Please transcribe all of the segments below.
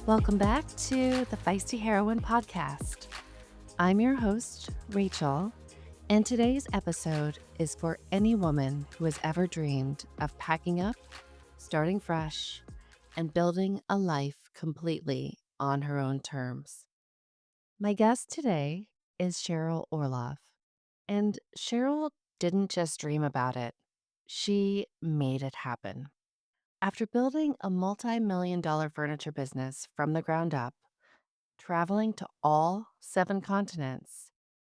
Welcome back to the Feisty Heroine Podcast. I'm your host, Rachel, and today's episode is for any woman who has ever dreamed of packing up, starting fresh, and building a life completely on her own terms. My guest today is Cheryl Orlov, and Cheryl didn't just dream about it, she made it happen. After building a multi-million-dollar furniture business from the ground up, traveling to all 7 continents,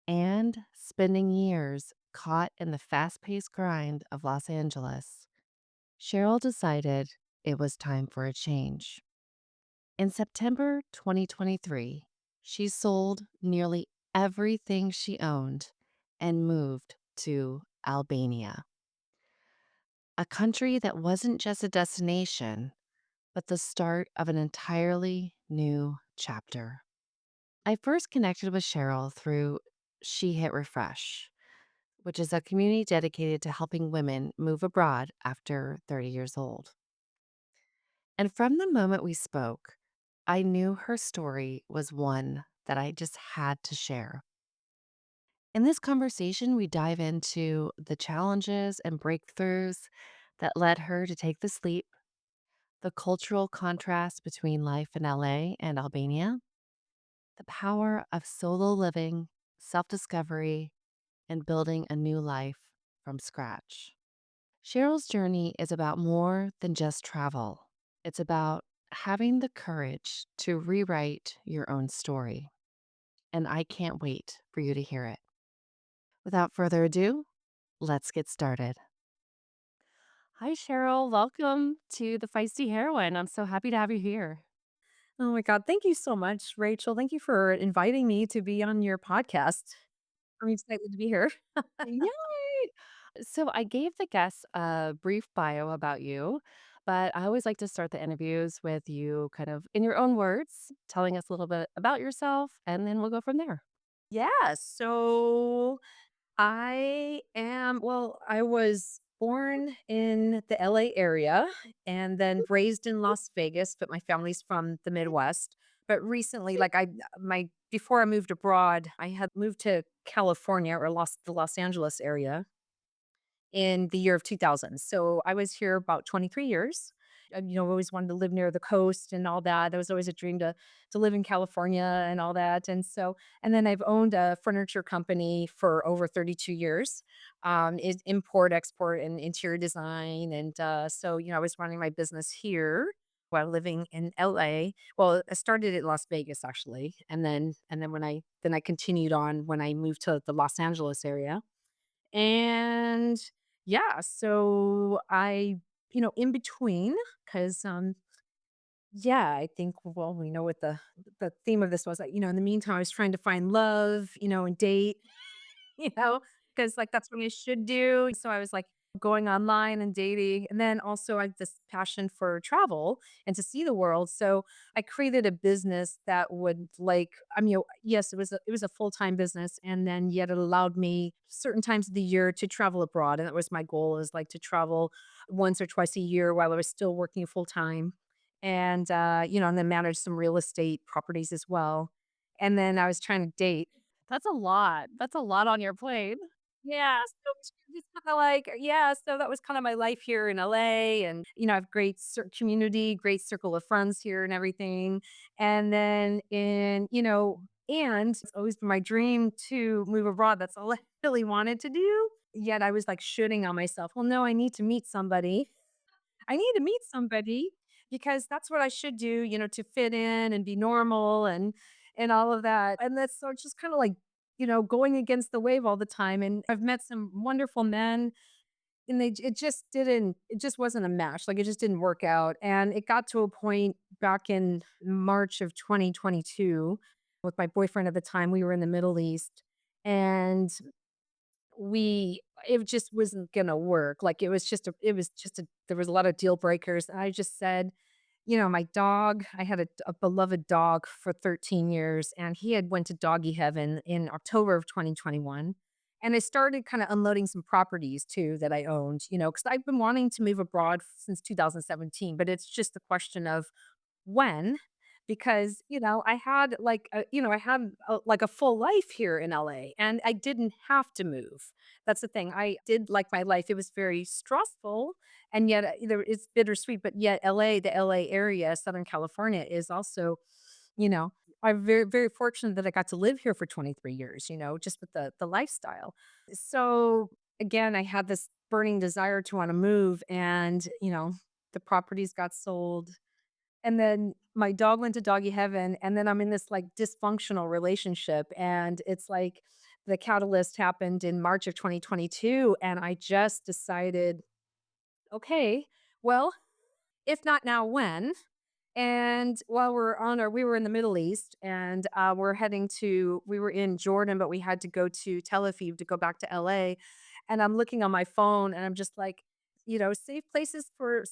and spending years caught in the fast paced grind of Los Angeles, Cheryl decided it was time for a change. In September 2023, she sold nearly everything she owned and moved to Albania, a country that wasn't just a destination, but the start of an entirely new chapter. I first connected with Cheryl through She Hit Refresh, which is a community dedicated to helping women move abroad after 30 years old. And from the moment we spoke, I knew her story was one that I just had to share. In this conversation, we dive into the challenges and breakthroughs that led her to take the leap, the cultural contrast between life in LA and Albania, the power of solo living, self discovery, and building a new life from scratch. Cheryl's journey is about more than just travel, it's about having the courage to rewrite your own story. And I can't wait for you to hear it. Without further ado, let's get started. Hi, Cheryl. Welcome to the Feisty Heroine. I'm so happy to have you here. Oh my God. Thank you so much, Rachel. Thank you for inviting me to be on your podcast. I'm excited to be here. Yay! So I gave the guests a brief bio about you, but I always like to start the interviews with you kind of in your own words, telling us a little bit about yourself, and then we'll go from there. Yeah. So I was born in the LA area and then raised in Las Vegas, but my family's from the Midwest. But recently, before I moved abroad, I had moved to California or the Los Angeles area in the year of 2000. So I was here about 23 years. Always wanted to live near the coast and all that. That was always a dream to live in California and all that. And then I've owned a furniture company for over 32 years. Is import, export, and interior design. I was running my business here while living in LA. Well, I started at Las Vegas actually, and then when I continued on when I moved to the Los Angeles area. And yeah, so in between, because yeah, I think, well, we know what the theme of this was. In the meantime, I was trying to find love, and date, you know, because like that's what you should do. So I was like going online and dating. And then also I have this passion for travel and to see the world. So I created a business that would yes, it was a full-time business. And then yet it allowed me certain times of the year to travel abroad. And that was my goal is like to travel once or twice a year while I was still working full-time. And then manage some real estate properties as well. And then I was trying to date. That's a lot. That's a lot on your plate. Yeah, so it's just kinda like yeah, so that was kinda my life here in LA, and, I have great community, great circle of friends here and everything, and then and it's always been my dream to move abroad, that's all I really wanted to do, yet I was, like, shooting on myself, "Well, no, I need to meet somebody." I need to meet somebody because that's what I should do, to fit in and be normal and all of that. And that's so it's just kind of like, going against the wave all the time. And I've met some wonderful men and it just wasn't a match. Like it just didn't work out. And it got to a point back in March of 2022 with my boyfriend at the time. We were in the Middle East and we it just wasn't gonna work, like, it was just a there was a lot of deal breakers, and I just said, my dog I had a beloved dog for 13 years, and he had went to doggy heaven in October of 2021, and I started kinda unloading some properties too that I owned, because 'cause I've been wanting to move abroad since 2017, but it's just a question of when, because, I had like a full life here in LA and I didn't have to move. That's the thing. I did like my life. It was very stressful and yet it's bittersweet, but yet the LA area, Southern California is also, you know, I'm very, very fortunate that I got to live here for 23 years, just with the lifestyle. So again, I had this burning desire to want to move and, the properties got sold and then my dog went to doggy heaven, and then I'm in this, like, dysfunctional relationship, and it's like the catalyst happened in March of 2022, and I just decided, "Okay, well, if not now, when?" And while we were in the Middle East and we were in Jordan, but we had to go to Tel Aviv to go back to LA. And I'm looking on my phone and I'm just like, safe places for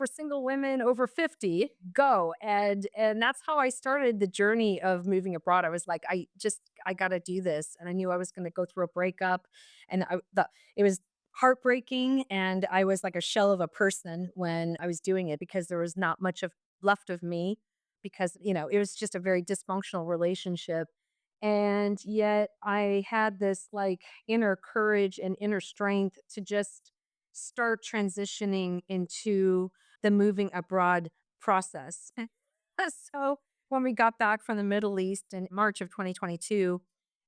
single women over 50, go. And that's how I started the journey of moving abroad. I was like, I gotta do this. And I knew I was gonna go through a breakup and it was heartbreaking and I was like a shell of a person when I was doing it because there was not much of left of me because, it was just a very dysfunctional relationship. And yet I had this like inner courage and inner strength to just start transitioning into the moving abroad process. So when we got back from the Middle East in March of 2022,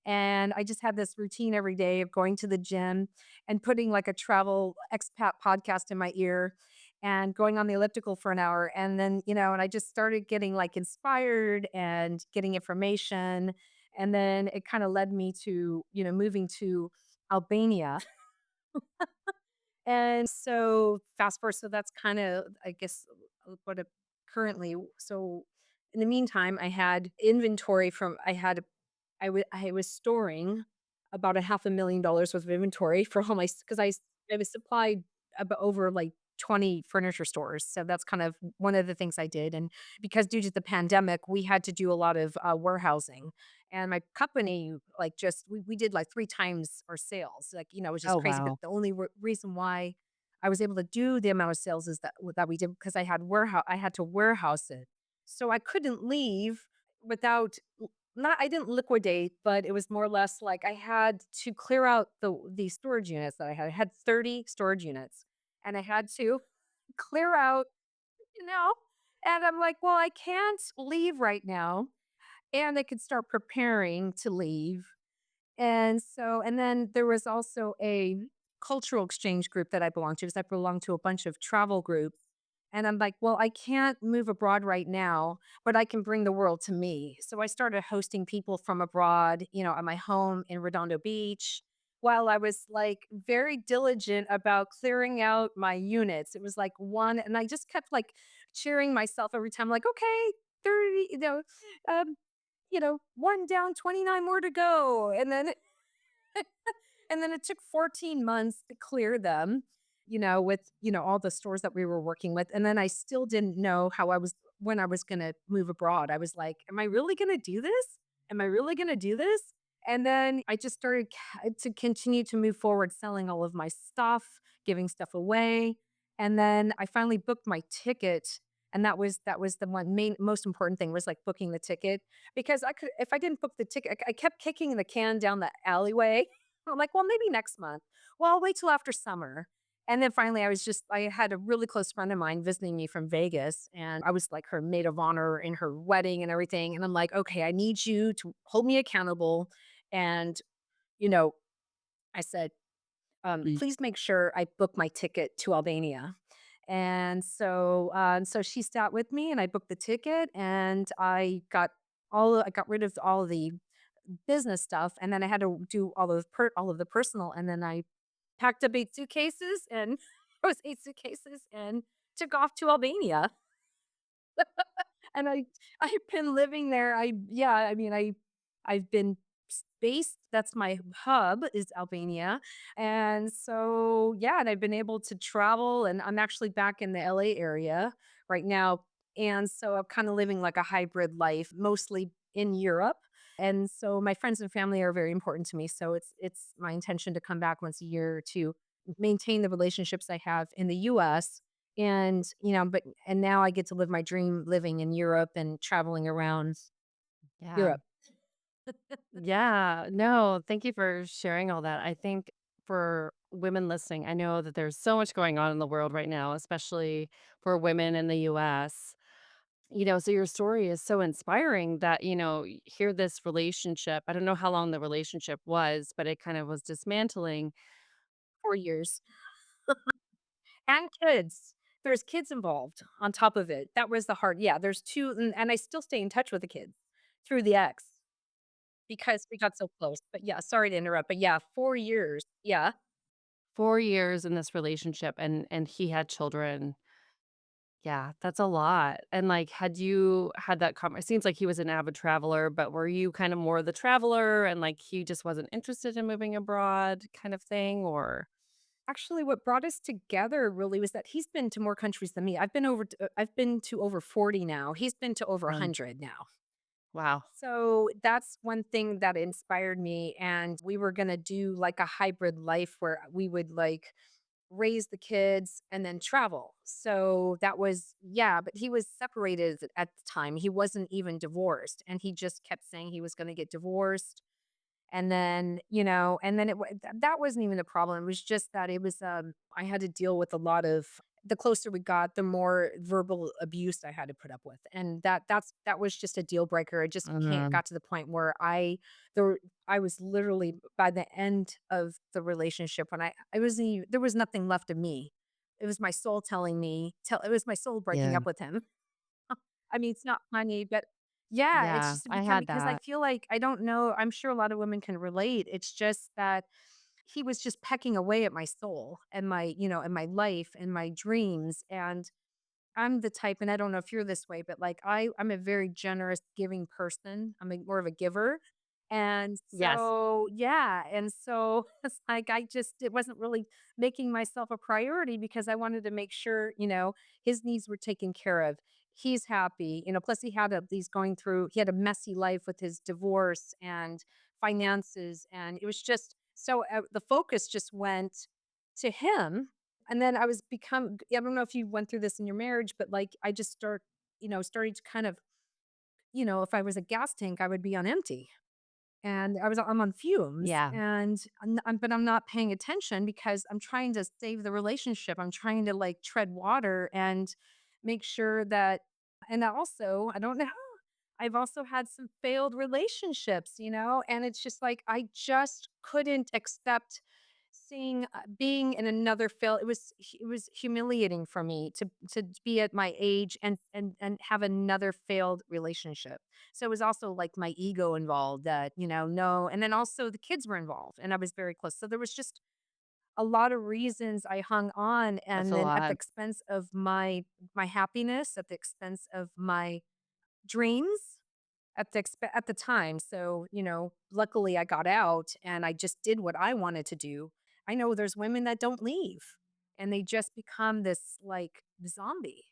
and I just had this routine every day of going to the gym and putting like a travel expat podcast in my ear and going on the elliptical for an hour. And then, and I just started getting like inspired and getting information. And then it kind of led me to, moving to Albania. And so fast forward, so that's kind of, I guess, what a currently. So in the meantime, I had inventory from, I was storing about a $500,000 worth of inventory for all my because I was supplied about over like 20 furniture stores. So that's kind of one of the things I did. And because due to the pandemic, we had to do a lot of warehousing. And my company, like, we did like three times our sales. Like, it was just Oh, crazy. But wow. the only reason why I was able to do the amount of sales is that we did because I had to warehouse it. So I couldn't leave without not I didn't liquidate, but it was more or less like I had to clear out the storage units that I had. I had 30 storage units and I had to clear out, you know, and I'm like, well, I can't leave right now. And I could start preparing to leave and then there was also a cultural exchange group that I belonged to because I belonged to a bunch of travel groups. And I'm like, well, I can't move abroad right now, but I can bring the world to me. So I started hosting people from abroad, at my home in Redondo Beach while I was like very diligent about clearing out my units. It was like one, and I just kept like cheering myself every time, like, okay, 30, um, one down, 29 more to go. And then it took 14 months to clear them, with, all the stores that we were working with. And then I still didn't know when I was going to move abroad. I was like, am I really going to do this? Am I really going to do this? And then I just started to continue to move forward, selling all of my stuff, giving stuff away. And then I finally booked my ticket. And that was the most important thing was like booking the ticket because if I didn't book the ticket, I kept kicking the can down the alleyway. I'm like, well, maybe next month. Well, I'll wait till after summer. And then finally, I had a really close friend of mine visiting me from Vegas, and I was like her maid of honor in her wedding and everything. And I'm like, okay, I need you to hold me accountable. And, you know, I said, Mm. please make sure I book my ticket to Albania. And so she sat with me and I booked the ticket and I got rid of all the business stuff, and then I had to do all of the personal, and then I packed up 8 suitcases and it was 8 suitcases and took off to Albania. And I've been living there. I've been based that's my hub is Albania. And so, yeah, and I've been able to travel and I'm actually back in the LA area right now. And so I'm kind of living like a hybrid life, mostly in Europe. And so my friends and family are very important to me. So it's my intention to come back once a year to maintain the relationships I have in the US And, and now I get to live my dream living in Europe and traveling around Yeah. Europe. Yeah. No, thank you for sharing all that. I think for women listening, I know that there's so much going on in the world right now, especially for women in the US. So your story is so inspiring that, hear this relationship. I don't know how long the relationship was, but it kind of was dismantling. 4 years. And kids. There's kids involved on top of it. That was the hard yeah, there's 2 and I still stay in touch with the kids through the ex because we got so close. But yeah, sorry to interrupt, but yeah, 4 years. Yeah. 4 years in this relationship and he had children. Yeah, that's a lot. And, like, had you had that it seems like he was an avid traveler, but were you kind of more the traveler and, like, he just wasn't interested in moving abroad kind of thing, or Actually, what brought us together really was that he's been to more countries than me. I've been to over 40 now. He's been to over um, 100 now. wow. So that's one thing that inspired me. And we were going to do like a hybrid life where we would like raise the kids and then travel. So that was, yeah, but he was separated at the time. He wasn't even divorced. And he just kept saying he was going to get divorced. And then, and then that wasn't even the problem. It was just that I had to deal with a lot of the closer we got, the more verbal abuse I had to put up with. And that was just a deal breaker. It just can't Mhm. got to the point where there I was literally by the end of the relationship when I was there was nothing left of me. It was my soul telling me tell it was my soul breaking Yeah. up with him. I mean, it's not funny, but yeah, it's Yeah, just I become had because I that. feel like I don't know, I'm sure a lot of women can relate. It's just that he was just pecking away at my soul and and my life and my dreams. And I'm the type, and I don't know if you're this way, but like I'm a very generous, giving person. More of a giver. And Yes. so, yeah. And so it's like it wasn't really making myself a priority because I wanted to make sure, his needs were taken care of. He's happy, plus he had a messy life with his divorce and finances. And it was just so the focus just went to him and then I don't know if you went through this in your marriage, but like I just started to kind of, if I was a gas tank, I would be on empty. And I'm on fumes Yeah. but I'm not paying attention because I'm trying to save the relationship. I'm trying to like tread water and make sure that and I don't know I've also had some failed relationships, and it's just like I just couldn't accept being in another fail. It was humiliating for me to be at my age and have another failed relationship. So it was also like my ego involved that, no, and then also the kids were involved and I was very close. So there was just a lot of reasons I hung on That's and a then at the lot. expense of my happiness, at the expense of my dreams at the time. So, luckily I got out and I just did what I wanted to do. I know there's women that don't leave and they just become this like zombie.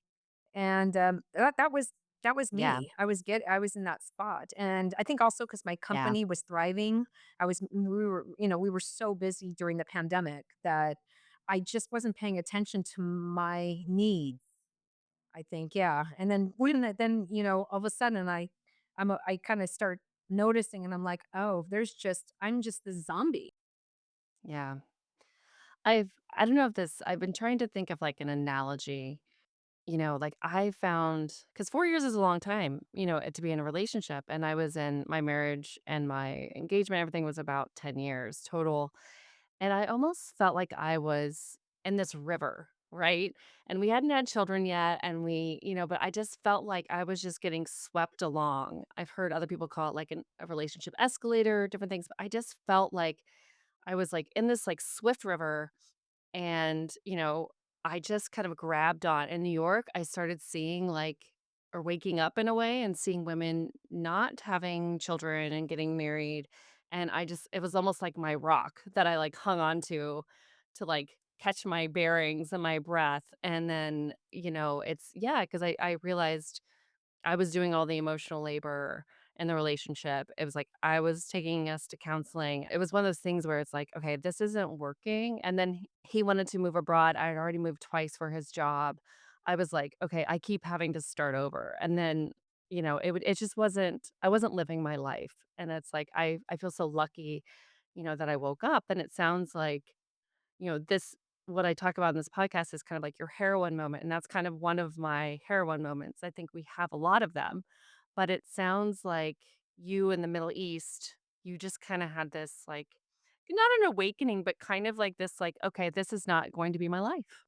And that was Yeah. me. I was in that spot. And I think also cuz my Yeah. company was thriving, we were so busy during the pandemic that I just wasn't paying attention to my needs. I think, yeah, and then, all of a sudden I kinda start noticing and I'm like, "Oh, I'm just the zombie." Yeah. I don't know if I've been trying to think of, like, an analogy. Like, I found because 4 years is a long time, to be in a relationship, and I was in my marriage and my engagement, everything was about 10 years total, and I almost felt like I was in this river, right? And we hadn't had children yet, and but I just felt like I was just getting swept along. I've heard other people call it, like, a relationship escalator, different things, but I just felt like I was, like, in this, like, swift river and, I just kind of grabbed on in New York, I started seeing, like or waking up in a way and seeing women not having children and getting married, and it was almost like my rock that I, like, hung on to, like, catch my bearings and my breath, and then, it's yeah, because I realized I was doing all the emotional labor, in the relationship. It was like I was taking us to counseling. It was one of those things where it's like, okay, this isn't working. And then he wanted to move abroad. I had already moved twice for his job. I was like, okay, I keep having to start over. And then, it just wasn't, I wasn't living my life. And it's like, I feel so lucky, that I woke up, and it sounds like, this, what I talk about in this podcast is kind of like your heroine moment. And that's kind of one of my heroine moments. I think we have a lot of them, but it sounds like you in the Middle East, you just kind of had this like, not an awakening, but kind of like this, like, okay, this is not going to be my life.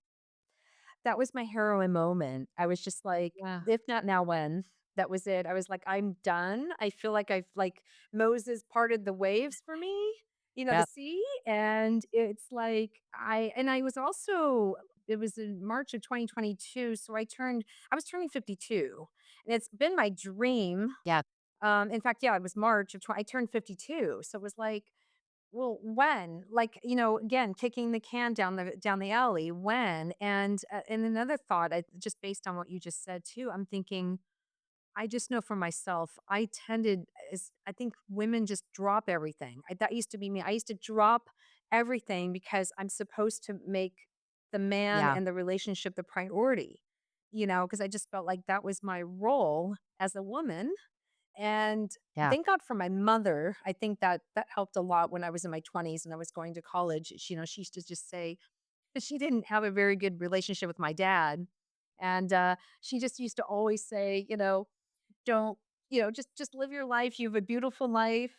That was my heroine moment. I was just like, Yeah. "If not now, when?" That was it. I was like, "I'm done." I feel like I've like Moses parted the waves for me, the Yep. sea, and it's like I was also it was in March of 2022, so I was turning 52, and it's been my dream. Yeah. In fact, yeah, it was March of I turned 52, so it was like, well, when? Like, again, kicking the can down the alley, when? And another thought, just based on what you just said too, I'm thinking, I just know for myself, I think women just drop everything. That used to be me. I used to drop everything because I'm supposed to make the man Yeah. and the relationship the priority, because I just felt like that was my role as a woman. And Yeah. thank God for my mother. I think that helped a lot when I was in my 20s and I was going to college. She used to just say that she didn't have a very good relationship with my dad. And she just used to always say, don't, just live your life. You have a beautiful life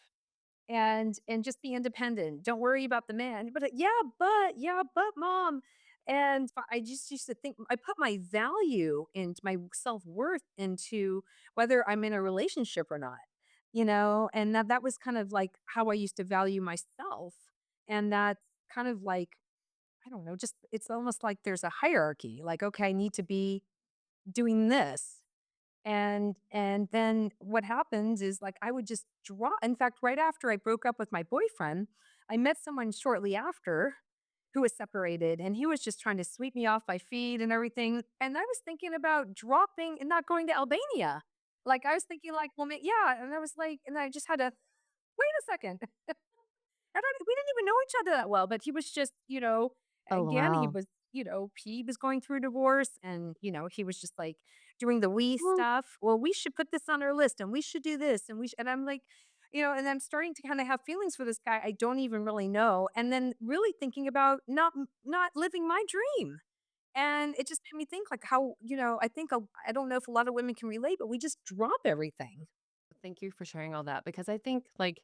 and just be independent. Don't worry about the man. But yeah, but mom. And I just used to think I put my value into my self-worth into whether I'm in a relationship or not, and that was kind of like how I used to value myself. And that's kind of like, I don't know, just it's almost like there's a hierarchy. Like, okay, I need to be doing this, and then what happens is, like, I would just draw in fact, right after I broke up with my boyfriend, I met someone shortly after who was separated, and he was just trying to sweep me off my feet and everything, and I was thinking about dropping and not going to Albania. Like, I was thinking like, "Well, yeah," and I was like and I just had to, "Wait a second." I don't we didn't even know each other that well, but he was just, Oh, again, wow. he was going through a divorce and, he was just like doing the we Well, stuff. Well, we should put this on our list and we should do this and and I'm like, and I'm starting to kind of have feelings for this guy I don't even really know. And then really thinking about not living my dream. And it just made me think like how, I don't know if a lot of women can relate, but we just drop everything. thank you for sharing all that, because I think like,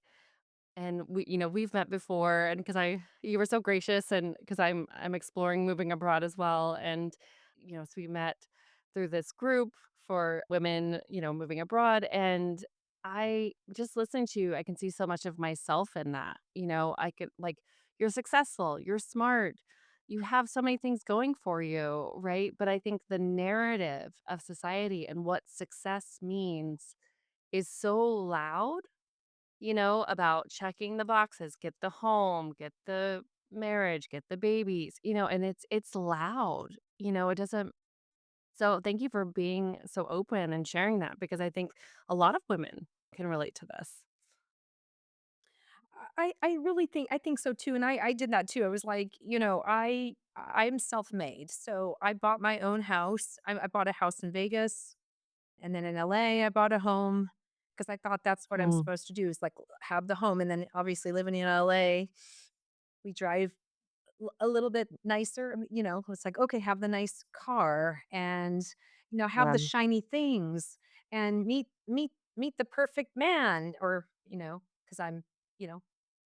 and we've met before, and because you were so gracious, and because I'm exploring moving abroad as well. And, so we met through this group for women, moving abroad. And I just listening to you, I can see so much of myself in that. I could like, you're successful, you're smart, you have so many things going for you, right? But I think the narrative of society and what success means is so loud, about checking the boxes, get the home, get the marriage, get the babies, and it's loud, it doesn't. So thank you for being so open and sharing that, because I think a lot of women can relate to this. I really think I think so too, and I did that too. I was like, I'm self-made, so I bought my own house. I bought a house in Vegas, and then in LA, I bought a home because I thought that's what I'm Mm, supposed to do is like have the home, and then obviously living in LA, we drive a little bit nicer. It's like okay, have the nice car, and have yeah. the shiny things, and meet the perfect man, or because you know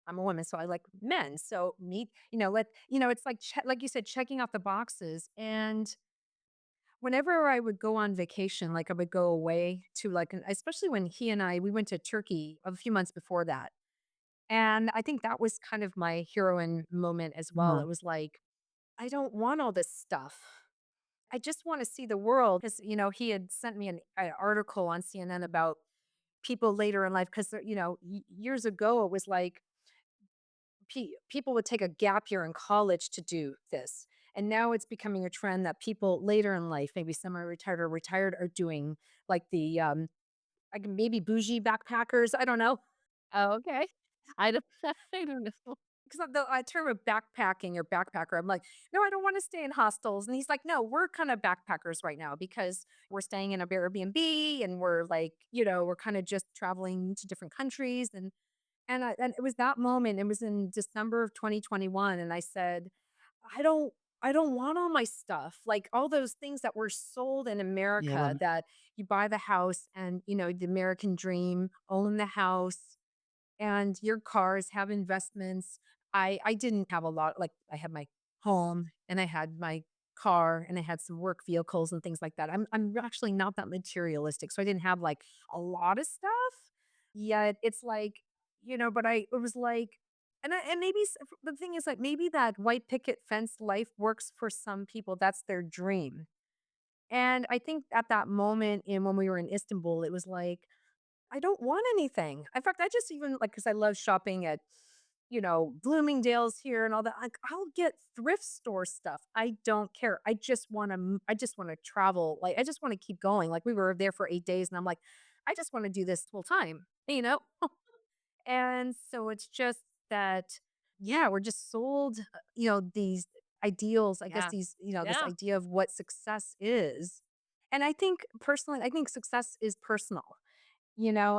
I'm a woman, so I like men. So it's like like you said, checking off the boxes. And whenever I would go on vacation, like I would go away to like, especially when he and we went to Turkey a few months before that. And I think that was kind of my heroine moment as well. Uh-huh. It was like, I don't want all this stuff. I just want to see the world. Because, he had sent me an article on CNN about people later in life. Because, years ago, it was like, people would take a gap year in college to do this. And now it's becoming a trend that people later in life, maybe semi-retired or retired, are doing like like maybe bougie backpackers. I don't know. Oh, okay. I don't I don't know. Because the term of backpacking or backpacker, I'm like, no, I don't want to stay in hostels. And he's like, no, we're kind of backpackers right now because we're staying in a Airbnb and we're like, we're kind of just traveling to different countries. And it was that moment. It was in December of 2021, and I said, I don't. I don't want all my stuff. Like all those things that were sold in Yeah, America that you buy the house and, the American dream, own the house, and your cars have investments. I didn't have a lot. Like I had my home and I had my car and I had some work vehicles and things like that. I'm actually not that materialistic. So I didn't have like a lot of stuff. Yet it's like, but it was like and maybe the thing is like maybe that white picket fence life works for some people. That's their dream. And I think at that moment in when we were in Istanbul, it was like I don't want anything. In fact, I just even like because I love shopping at, Bloomingdale's here and all that. Like, I'll get thrift store stuff. I don't care. I just want to. I just want to travel. Like, I just want to keep going. Like, we were there for 8 days, and I'm like, I just want to do this full time. You know. And so it's just that, yeah, we're just sold, these ideals. I guess yeah, these, this yeah, idea of what success is. And I think personally, I think success is personal.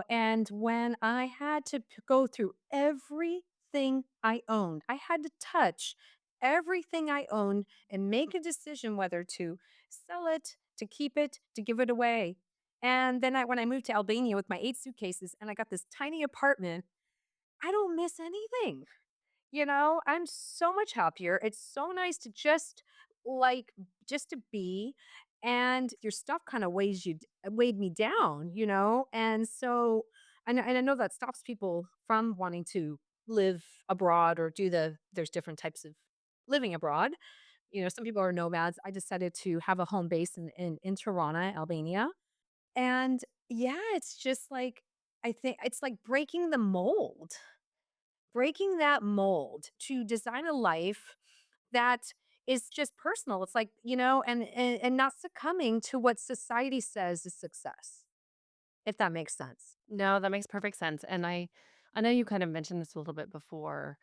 And when I had to go through everything I owned, I had to touch everything I owned and make a decision whether to sell it, to keep it, to give it away. And then when I moved to Albania with my 8 suitcases and I got this tiny apartment, I don't miss anything. I'm so much happier. It's so nice to like just to be and your stuff kind of weighed me down, And so and I know that stops people from wanting to live abroad or there's different types of living abroad. Some people are nomads. I decided to have a home base in Tirana, Albania. And yeah, it's just like I think it's like breaking that mold to design a life that is just personal. It's like, and not succumbing to what society says is success, if that makes sense. no, that makes perfect sense, and I know you kind of mentioned this a little bit before.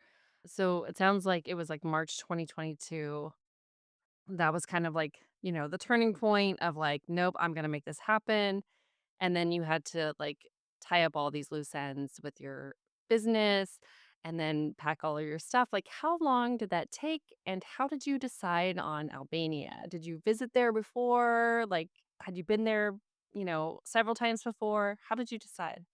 So, it sounds like it was, like, March 2022. That was kind of like, the turning point of, like, "Nope, I'm gonna make this happen." And then you had to, like, tie up all these loose ends with your business and then pack all of your stuff. Like, how long did that take, and how did you decide on Albania? Did you visit there before? Like, had you been there, several times before? How did you decide?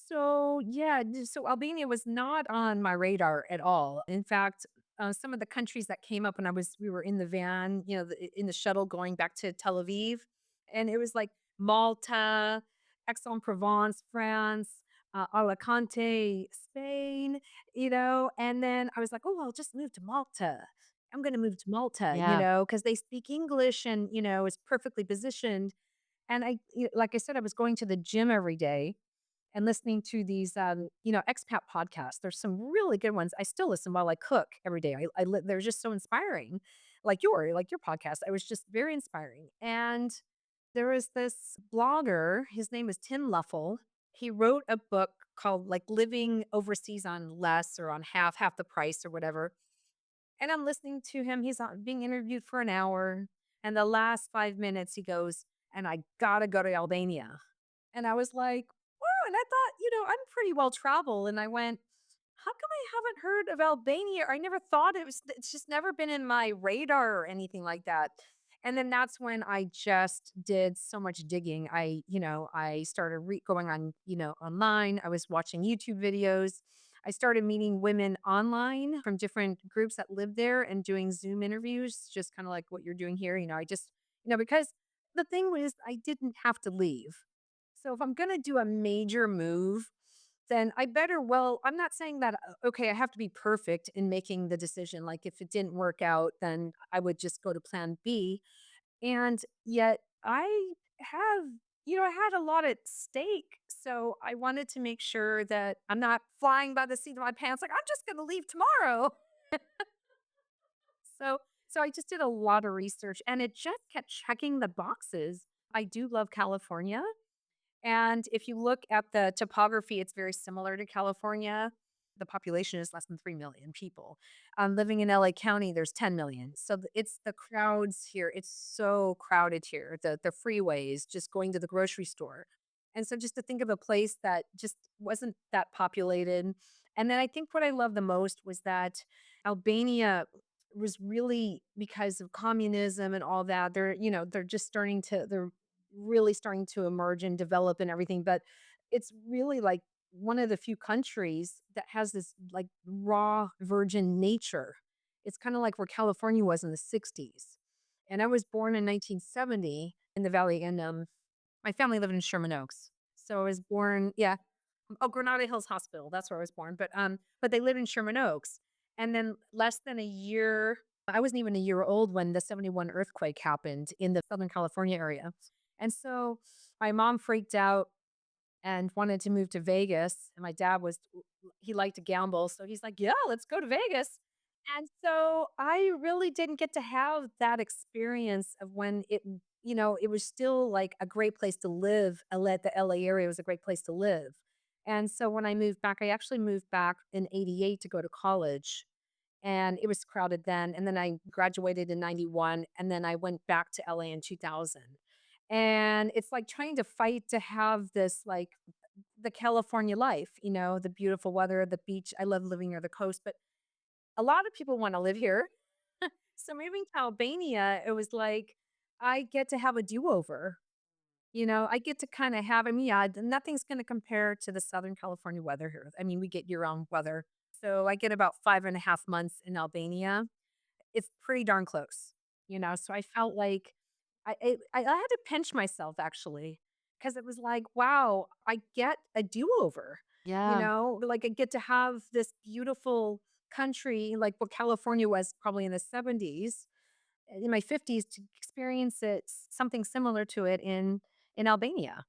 So, yeah, so Albania was not on my radar at all. In fact, some of the countries that came up when we were in the van, in the shuttle going back to Tel Aviv, and it was like Malta, Aix-en-Provence, France, Alicante, Spain, and then I was like, oh, I'll just move to Malta. I'm going to move to Malta, Yeah. because they speak English and, it's perfectly positioned. And like I said, I was going to the gym every day and listening to these, expat podcasts. There's some really good ones. I still listen while I cook every day. They're just so inspiring, like your podcast. I was just very inspiring. And there was this blogger. His name is Tim Luffel. He wrote a book called like Living Overseas on Less or on half the price or whatever. And I'm listening to him. He's being interviewed for an hour. And the last 5 minutes, he goes, and I gotta go to Albania. And I was like, "Wow," and I thought, I'm pretty well traveled, and I went, "How come I haven't heard of Albania?" I never thought it's just never been in my radar or anything like that. And then that's when I just did so much digging. I started going on, online. I was watching YouTube videos. I started meeting women online from different groups that live there and doing Zoom interviews, just kind of like what you're doing here. I just, because the thing was, I didn't have to leave. So if I'm going to do a major move, then I better, well, I'm not saying that, okay, I have to be perfect in making the decision. Like if it didn't work out, then I would just go to plan B. And yet have, I had a lot at stake. So I wanted to make sure that I'm not flying by the seat of my pants. Like I'm just going to leave tomorrow. So, so I just did a lot of research and it just kept checking the boxes. I do love California. And if you look at the topography, it's very similar to California. The population is less than 3 million people. Living in LA County, there's 10 million. So it's the crowds here. It's so crowded here. The freeways, just going to the grocery store. And so just to think of a place that just wasn't that populated. And then I think what I love the most was that Albania was really because of communism and all that. They're just they're really starting to emerge and develop and everything. But it's really like one of the few countries that has this like raw virgin nature. It's kind of like where California was in the 60s. And I was born in 1970 in the Valley, and my family lived in Sherman Oaks. So I was born, yeah. Oh, Granada Hills Hospital. That's where I was born. But they lived in Sherman Oaks. And then less than a year, I wasn't even a year old when the 71 earthquake happened in the Southern California area. And so my mom freaked out and wanted to move to Vegas. And my dad he liked to gamble. So he's like, yeah, let's go to Vegas. And so I really didn't get to have that experience of when it was still like a great place to live. The LA area was a great place to live. And so when I moved back, I actually moved back in 88 to go to college. And it was crowded then. And then I graduated in 91. And then I went back to LA in 2000. And it's like trying to fight to have this, like, the California life, the beautiful weather, the beach. I love living near the coast, but a lot of people want to live here. So moving to Albania, it was like I get to have a do-over. I get to kind of have, I mean, yeah, nothing's going to compare to the Southern California weather here. I mean, we get year-round weather. So I get about 5.5 months in Albania. It's pretty darn close, so I felt like I had to pinch myself actually, because it was like, "Wow, I get a do-over," Yeah. like, I get to have this beautiful country, like what California was probably in the '70s, in my '50s to experience something similar to it in Albania.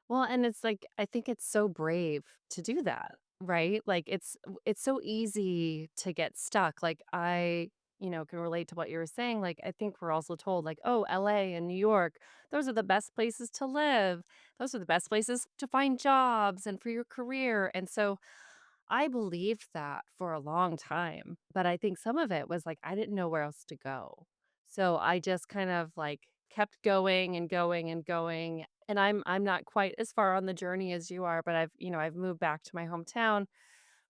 Well, and it's like, I think it's so brave to do that, right? Like it's so easy to get stuck. Like can relate to what you were saying. Like I think we're also told like, oh, LA and New York, those are the best places to live. Those are the best places to find jobs and for your career. And so I believed that for a long time, but I think some of it was like I didn't know where else to go. So I just kind of like kept going and going and going. And I'm not quite as far on the journey as you are, but I've moved back to my hometown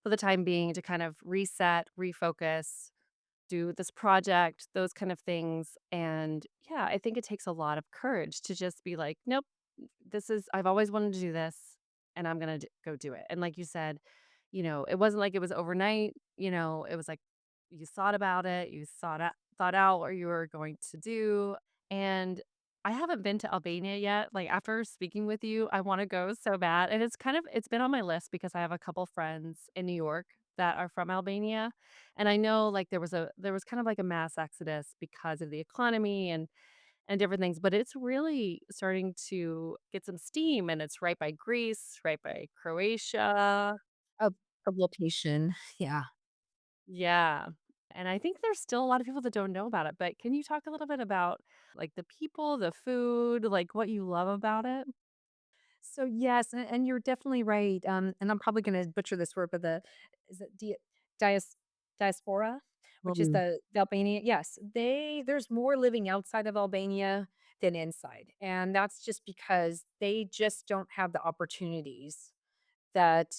for the time being to kind of reset, refocus, do this project, those kind of things. And yeah, I think it takes a lot of courage to just be like, nope, I've always wanted to do this and I'm going to go do it. And like you said, it wasn't like it was overnight, it was like you thought about it, you thought out what you were going to do. And I haven't been to Albania yet. Like after speaking with you, I want to go so bad. And it's been on my list because I have a couple friends in New York that are from Albania. And I know like there was kind of like a mass exodus because of the economy and different things, but it's really starting to get some steam and it's right by Greece, right by Croatia. Of of location, yeah. Yeah. And I think there's still a lot of people that don't know about it, but can you talk a little bit about like the people, the food, like what you love about it? So yes, and you're definitely right. And I'm probably going to butcher this word, but is it dias, diaspora, which is Mm. the Albania. Yes, there's more living outside of Albania than inside, and that's just because they just don't have the opportunities that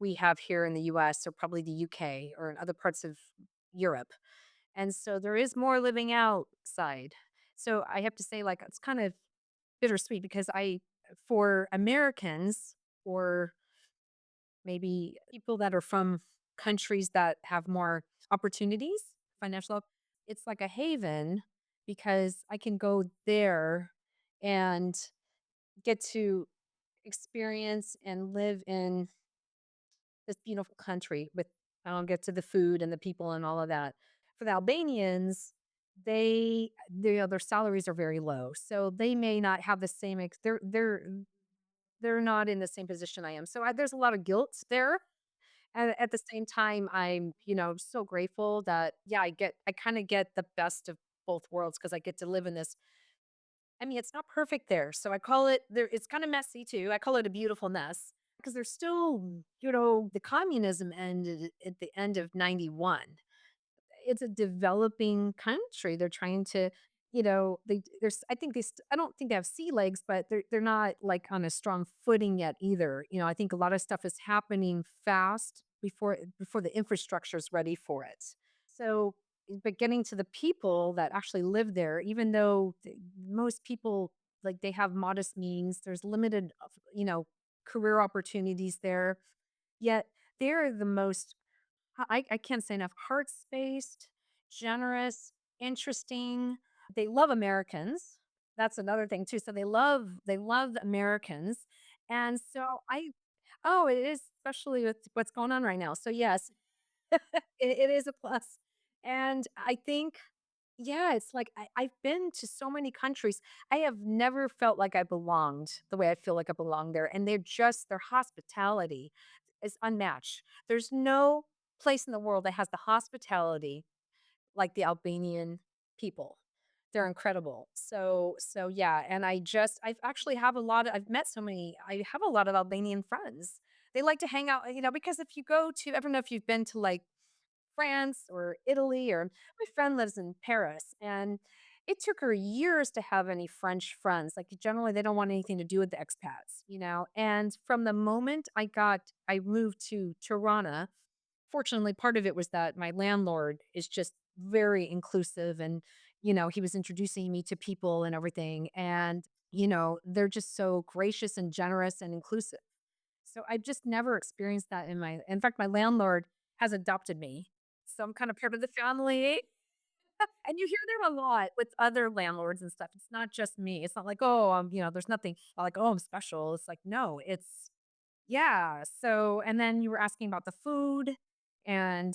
we have here in the U.S. or probably the UK or in other parts of Europe. And so there is more living outside. So I have to say, like, it's kind of bittersweet because for Americans or maybe people that are from countries that have more opportunities, it's like a haven because I can go there and get to experience and live in this beautiful country with I don't get to the food and the people and all of that. For the Albanians, their salaries are very low, so they may not have the same. They're not in the same position I am. So there's a lot of guilt there. And at the same time, I'm so grateful that yeah, I kind of get the best of both worlds because I get to live in this I mean, it's not perfect there. So I call it there. It's kind of messy too. I call it a beautiful mess because there's still, the communism ended at the end of 91. It's a developing country. They're trying to, there's, I think I don't think they have sea legs, but they're not like on a strong footing yet either. I think a lot of stuff is happening fast before the infrastructure is ready for it. So, but getting to the people that actually live there, even though most people like they have modest means, there's limited, career opportunities there. Yet they're the most I can't say enough, heart-spaced, generous, interesting. They love Americans. That's another thing too. So they love Americans. And so it is, especially with what's going on right now. So yes, it is a plus. And I think, yeah, it's like I've been to so many countries. I have never felt like I belonged the way I feel like I belong there. And their hospitality is unmatched. There's no place in the world that has the hospitality like the Albanian people. They're incredible. So yeah, and I've actually have a lot of I've met so many I have a lot of Albanian friends. They like to hang out, because if you go to I don't know if you've been to like France or Italy, or my friend lives in Paris, and it took her years to have any French friends. Like generally they don't want anything to do with the expats. And from the moment I moved to Tirana, fortunately part of it was that my landlord is just very inclusive, and he was introducing me to people and everything, and they're just so gracious and generous and inclusive. So I've just never experienced that in fact, my landlord has adopted me. So I'm kind of part of the family. And you hear there a lot with other landlords and stuff. It's not just me. It's not like, oh, there's nothing like, oh, I'm special. It's like, no, yeah. So, and then you were asking about the food, and,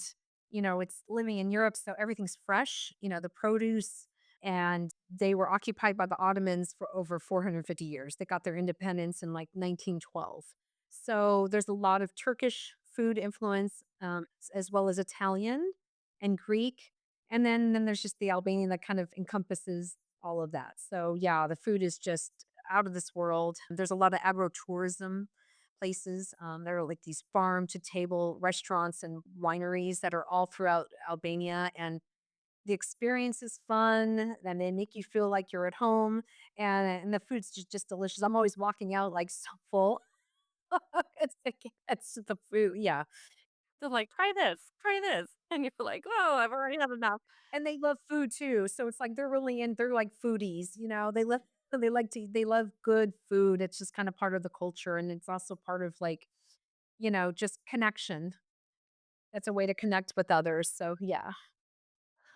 it's living in Europe. So everything's fresh, the produce, and they were occupied by the Ottomans for over 450 years. They got their independence in like 1912. So there's a lot of Turkish food influence, as well as Italian and Greek. And then there's just the Albanian that kind of encompasses all of that. So yeah, the food is just out of this world. There's a lot of agro-tourism places. There are like these farm to table restaurants and wineries that are all throughout Albania. And the experience is fun, and they make you feel like you're at home. And the food's just delicious. I'm always walking out like so full. It's the food. Yeah. They're like, try this. And you're like, oh, I've already had enough. And they love food too. So it's like they're like foodies. They love good food. It's just kind of part of the culture. And it's also part of like, just connection. It's a way to connect with others. So yeah.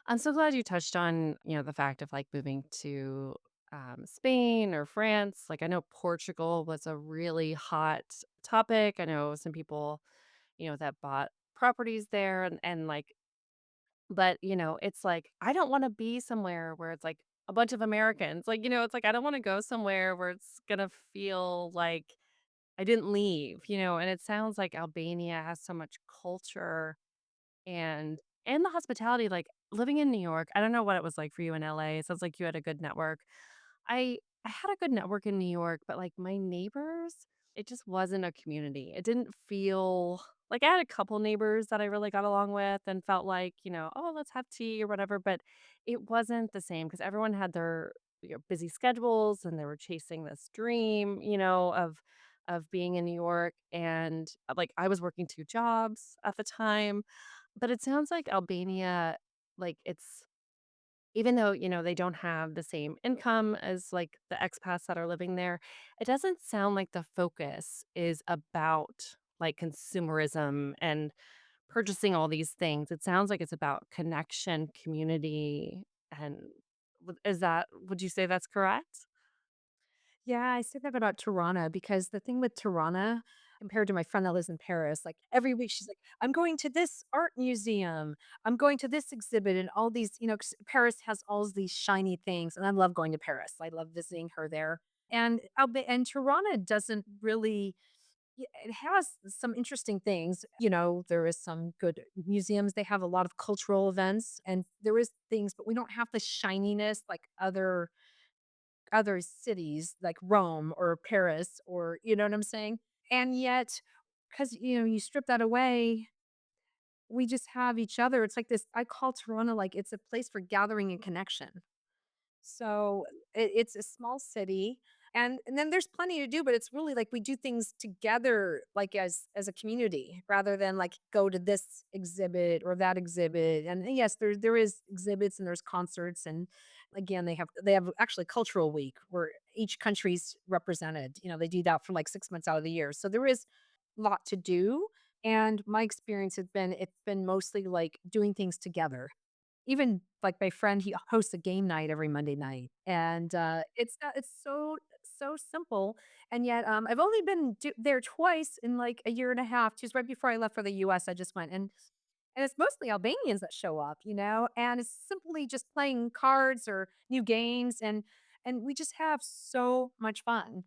I'm so glad you touched on, the fact of like moving to Spain or France. Like, I know Portugal was a really hot topic. I know some people, that bought properties there and like, but, it's like, I don't want to be somewhere where it's like a bunch of Americans. Like, it's like, I don't want to go somewhere where it's going to feel like I didn't leave, and it sounds like Albania has so much culture and the hospitality, like, living in New York, I don't know what it was like for you in LA. It sounds like you had a good network. I had a good network in New York, but, like, my neighbors, it just wasn't a community. It didn't feel like I had a couple neighbors that I really got along with and felt like, "Oh, let's have tea," or whatever, but it wasn't the same because everyone had their, busy schedules and they were chasing this dream, of being in New York, and, like, I was working 2 jobs at the time. But it sounds like Albania, like, it's even though, they don't have the same income as, like, the expats that are living there, it doesn't sound like the focus is about, like, consumerism and purchasing all these things. It sounds like it's about connection, community, and would you say that's correct? Yeah, I say that about Tirana because the thing with Tirana, compared to my friend that lives in Paris, like every week she's like, I'm going to this art museum, I'm going to this exhibit, and all these, 'cause Paris has all these shiny things. And I love going to Paris. I love visiting her there. And Tirana doesn't really, it has some interesting things. There is some good museums. They have a lot of cultural events, and there is things, but we don't have the shininess like other other cities like Rome or Paris or you know what I'm saying? And yet, because you strip that away, we just have each other. It's like this. I call Toronto like it's a place for gathering and connection. So it's a small city, and then there's plenty to do, but it's really like we do things together, like as a community, rather than like go to this exhibit or that exhibit. And yes, there is exhibits and there's concerts, and again they have actually cultural week where each country's represented. They do that for like 6 months out of the year, so there is a lot to do. And my experience has been it's been mostly like doing things together, even, like, my friend, he hosts a game night every Monday night, and, it's so simple, and yet, I've only been there twice in, like, a year and a half, just right before I left for the US, I just went, and it's mostly Albanians that show up, and it's simply just playing cards or new games, and we just have so much fun,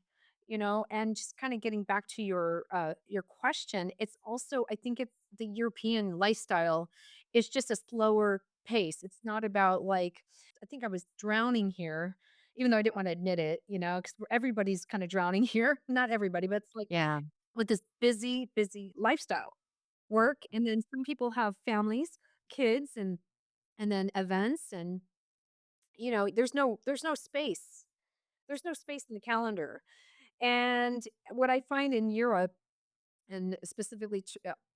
and just kinda getting back to your question, it's also I think it's the European lifestyle is just a slower pace. It's not about, like I think I was drowning here, even though I didn't wanna admit it, because everybody's kinda drowning here. Not everybody, but it's like Yeah. with this busy, busy lifestyle. Work, and then some people have families, kids, and then events, and, there's no space. There's no space in the calendar. And what I find in Europe, and specifically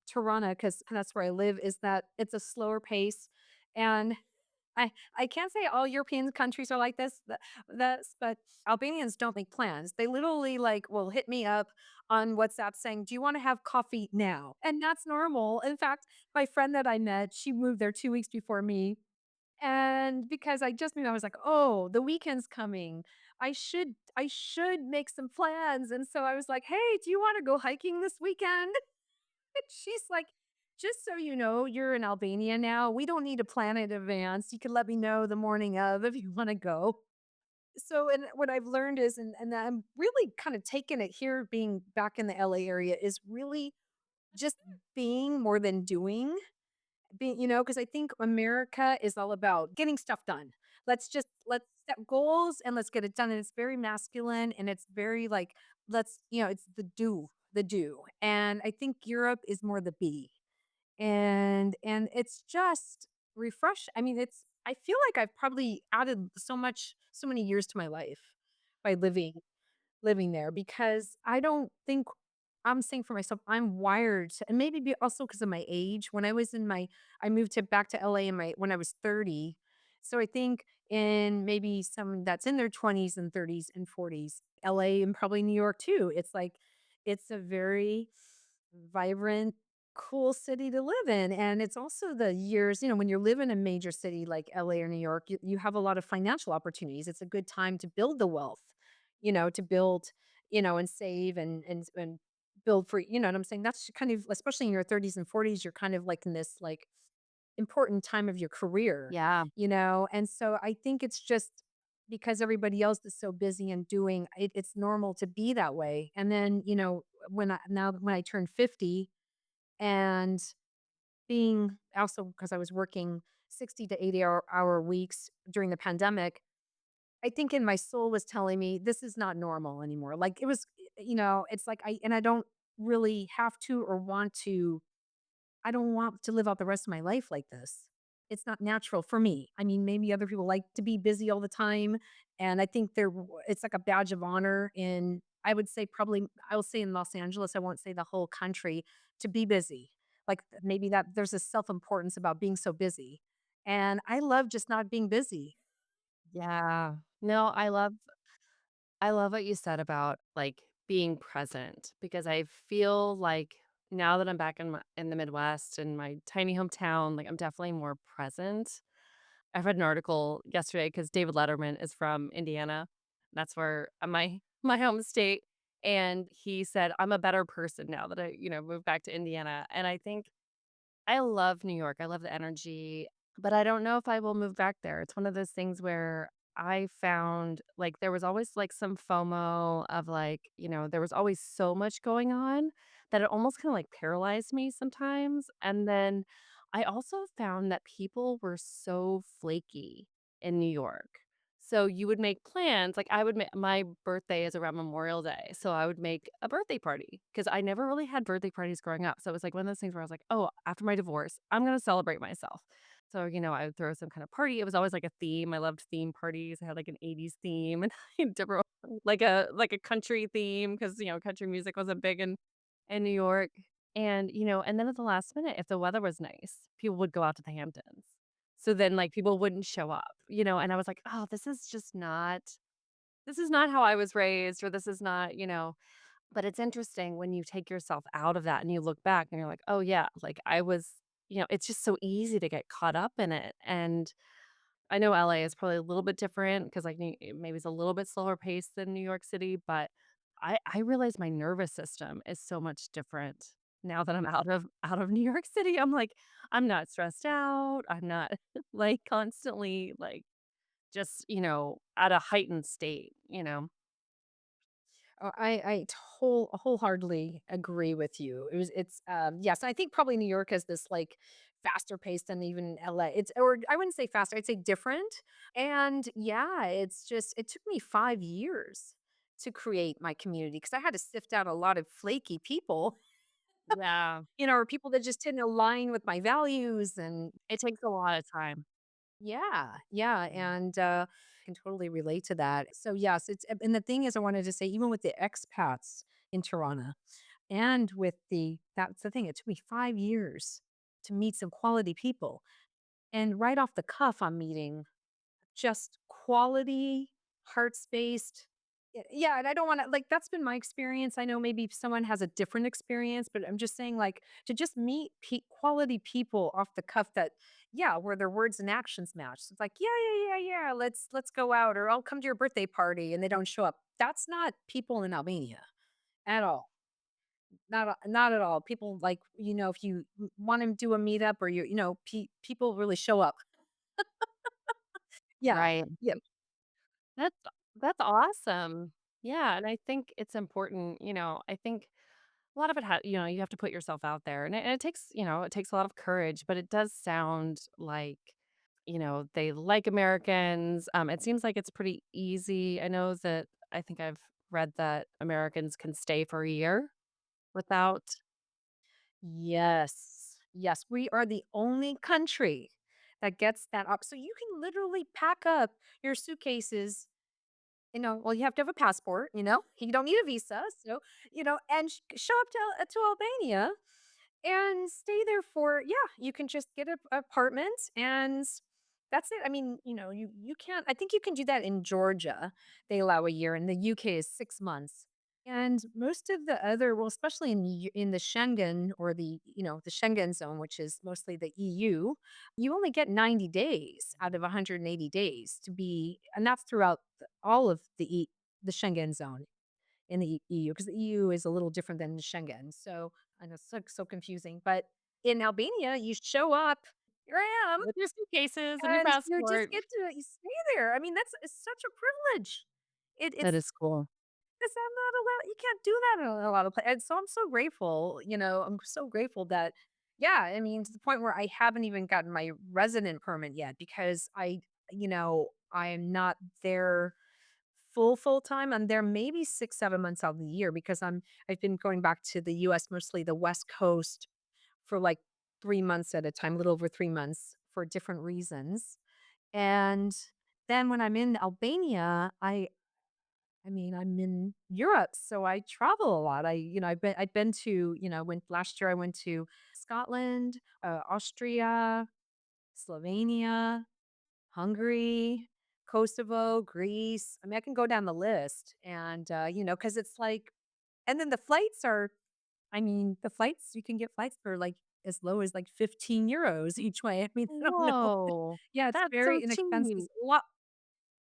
Tirana, because that's where I live, is that it's a slower pace. And I can't say all European countries are like this, but Albanians don't make plans. They literally like will hit me up on WhatsApp saying, "Do you want to have coffee now?" And that's normal. In fact, my friend that I met, she moved there 2 weeks before me, and because I just moved, I was like, "Oh, the weekend's coming. I should make some plans." And so I was like, "Hey, do you want to go hiking this weekend?" And she's like, "Just so you know, you're in Albania now. We don't need to plan in advance. You can let me know the morning of if you want to go." So, and what I've learned is, and I'm really kind of taking it here, being back in the LA area, is really just being more than doing. Because I think America is all about getting stuff done. Let's set goals and let's get it done. And it's very masculine and it's very like, it's the do. And I think Europe is more the be. And it's just refresh. I mean, I feel like I've probably added so many years to my life by living there, because I don't think I'm saying for myself, I'm wired to, and maybe also because of my age. When I moved to back to LA when I was 30. So I think in maybe some that's in their 20s and 30s and 40s, LA and probably New York too. It's like, it's a very vibrant, cool city to live in. And it's also the years, when you live in a major city like LA or New York, you have a lot of financial opportunities. It's a good time to build the wealth, to build, and save and build for, you know what I'm saying? That's kind of, especially in your 30s and 40s, you're kind of like in this like important time of your career, Yeah. And so I think it's just because everybody else is so busy and doing it's normal to be that way. And then, when I turned 50, and being also because I was working 60 to 80 hour weeks during the pandemic, I think in my soul was telling me this is not normal anymore. Like it was, it's like I don't really have to or want to. I don't want to live out the rest of my life like this. It's not natural for me. I mean, maybe other people like to be busy all the time, and I think it's like a badge of honor in, I would say, probably I will say in Los Angeles, I won't say the whole country, to be busy. Like maybe that there's a self-importance about being so busy. And I love just not being busy. Yeah. No, I love what you said about like being present because I feel like now that I'm back in the Midwest in my tiny hometown, like I'm definitely more present. I've read an article yesterday because David Letterman is from Indiana. That's where my home state. And he said, I'm a better person now that I moved back to Indiana. And I think I love New York. I love the energy, but I don't know if I will move back there. It's one of those things where I found like there was always like some FOMO of like there was always so much going on that it almost kind of like paralyzed me sometimes. And then I also found that people were so flaky in New York. So you would make plans, like, I would ma my birthday is around Memorial Day, so I would make a birthday party because I never really had birthday parties growing up, so it was, like, one of those things where I was like, "Oh, after my divorce, I'm gonna celebrate myself." So, I would throw some kind of party. It was always, like, a theme. I loved theme parties. I had, like, an '80s theme and different like a country theme because country music wasn't big in New York, and then at the last minute, if the weather was nice, people would go out to the Hamptons. So then, like, people wouldn't show up, and I was like, "Oh, this is not how I was raised, or this is not." But it's interesting when you take yourself out of that and you look back and you're like, "Oh, yeah, like, it's just so easy to get caught up in it, and I know LA is probably a little bit different because, like, maybe it's a little bit slower paced than New York City, but I realize my nervous system is so much different now that I'm out of New York City. I'm like, I'm not stressed out. I'm not, like, constantly, like, just, at a heightened state. Wholeheartedly agree with you. Yes, I think probably New York is this like faster pace than even LA. Or I wouldn't say faster, I'd say different. And yeah, it took me 5 years to create my community because I had to sift out a lot of flaky people, Yeah, or people that just didn't align with my values. And it takes a lot of time. yeah, yeah, Mm. and, I can totally relate to that. So, yes, and the thing is, I wanted to say, even with the expats in Toronto and with that's the thing, it took me 5 years to meet some quality people, and right off the cuff, I'm meeting just quality, heart-spaced. Yeah, and I don't wanna like, that's been my experience. I know maybe someone has a different experience, but I'm just saying, like, to just meet quality people off the cuff that yeah, where their words and actions match. So it's like, "Yeah, yeah, yeah, yeah, let's go out," or, "I'll come to your birthday party," and they don't show up. That's not people in Albania at all. Not at all. People, like, if you wanna do a meetup or people really show up. Yeah. Right. Yeah. That's that's awesome. Yeah, and I think it's important. I think a lot of it you have to put yourself out there, and it takes a lot of courage, but it does sound like, they like Americans. It seems like it's pretty easy. I think I've read that Americans can stay for a year without. Yes. Yes, we are the only country that gets that up. So you can literally pack up your suitcases, well, you have to have a passport, you don't need a visa. So, and show up to Albania and stay there for, yeah, you can just get an apartment and that's it. I mean, you can't, I think you can do that in Georgia. They allow a year, and the UK is 6 months. And most of the other, well, especially in the Schengen, or the Schengen zone, which is mostly the EU, you only get 90 days out of 180 days to be, and that's throughout all of the Schengen zone in the EU, because the EU is a little different than Schengen. So I know it's so confusing, but in Albania, you show up, here I am, With your suitcases and your and you just passport. get to you stay there. I mean, that's it's such a privilege. That It's is cool. because I'm not allowed. You can't do that in a lot of places, and so I'm so grateful. I'm so grateful that, yeah. I mean, to the point where I haven't even gotten my resident permit yet because I am not there full time. I'm there maybe 6, 7 months out of the year because I've been going back to the US, mostly the West Coast, for like 3 months at a time, a little over 3 months for different reasons. And then when I'm in Albania, I mean, I'm in Europe, so I travel a lot. I've been to, went last year I went to Scotland, Austria, Slovenia, Hungary, Kosovo, Greece. I mean, I can go down the list, and, because it's like, and then the flights are, I mean, the flights, you can get flights for, like, as low as, like, 15 euros each way. I mean, I don't know. Whoa, Yeah, it's that's so very inexpensive. cheap.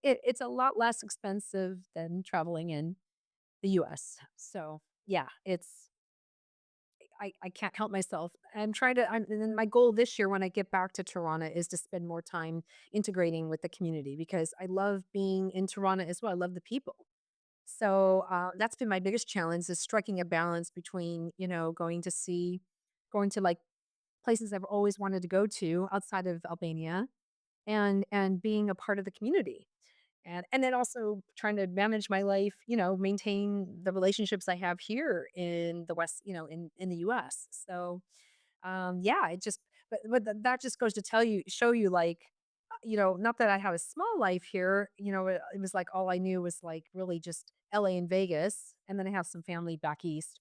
It's a lot less expensive than traveling in the US. So, yeah, I can't help myself. And then my goal this year when I get back to Toronto is to spend more time integrating with the community because I love being in Toronto as well. I love the people. So, that's been my biggest challenge, is striking a balance between, going to like places I've always wanted to go to outside of Albania, and being a part of the community. And then also trying to manage my life, maintain the relationships I have here in the West, in the US. So, yeah, it just, that just goes to show you, like, not that I have a small life here, it was like all I knew was like really just LA and Vegas. And then I have some family back east.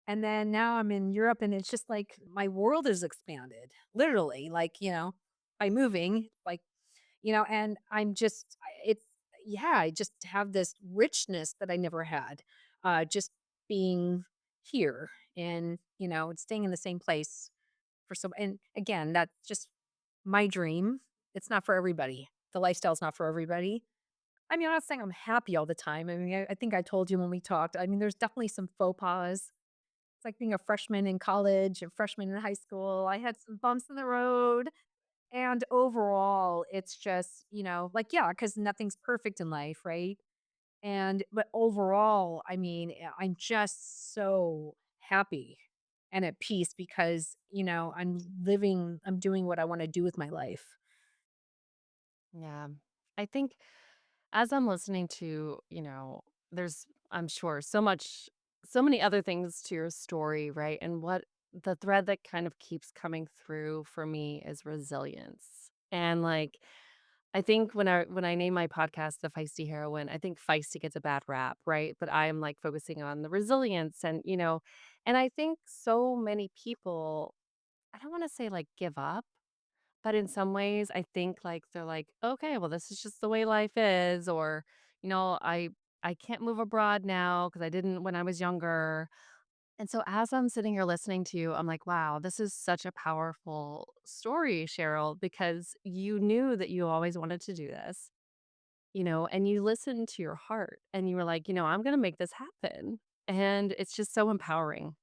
And then now I'm in Europe and it's just like my world is expanded, literally, like, by moving, like, and I'm just, it's, yeah, I just have this richness that I never had, just being here and, staying in the same place for so, and again, that's just my dream. It's not for everybody. The lifestyle's not for everybody. I mean, I'm not saying I'm happy all the time. I mean, I think I told you when we talked. I mean, there's definitely some faux pas. It's like being a freshman in college, a freshman in high school. I had some bumps in the road. And overall, it's just, like, yeah, because nothing's perfect in life, right? But overall, I mean, I'm just so happy and at peace because, I'm doing what I want to do with my life. Yeah. I think as I'm listening to, there's, I'm sure, so many other things to your story, right? And what the thread that kind of keeps coming through for me is resilience. And like, I think when I name my podcast the Feisty Heroine, I think feisty gets a bad rap, right? But I am like focusing on the resilience and I think so many people, I don't want to say like give up, but in some ways, I think, like, they're like, "Okay, well, this is just the way life is," or, you know, "I can't move abroad now because I didn't when I was younger." And so as I'm sitting here listening to you, I'm like, "Wow, this is such a powerful story, Cheryl, because you knew that you always wanted to do this, and you listened to your heart, and you were like, I'm gonna make this happen." And it's just so empowering.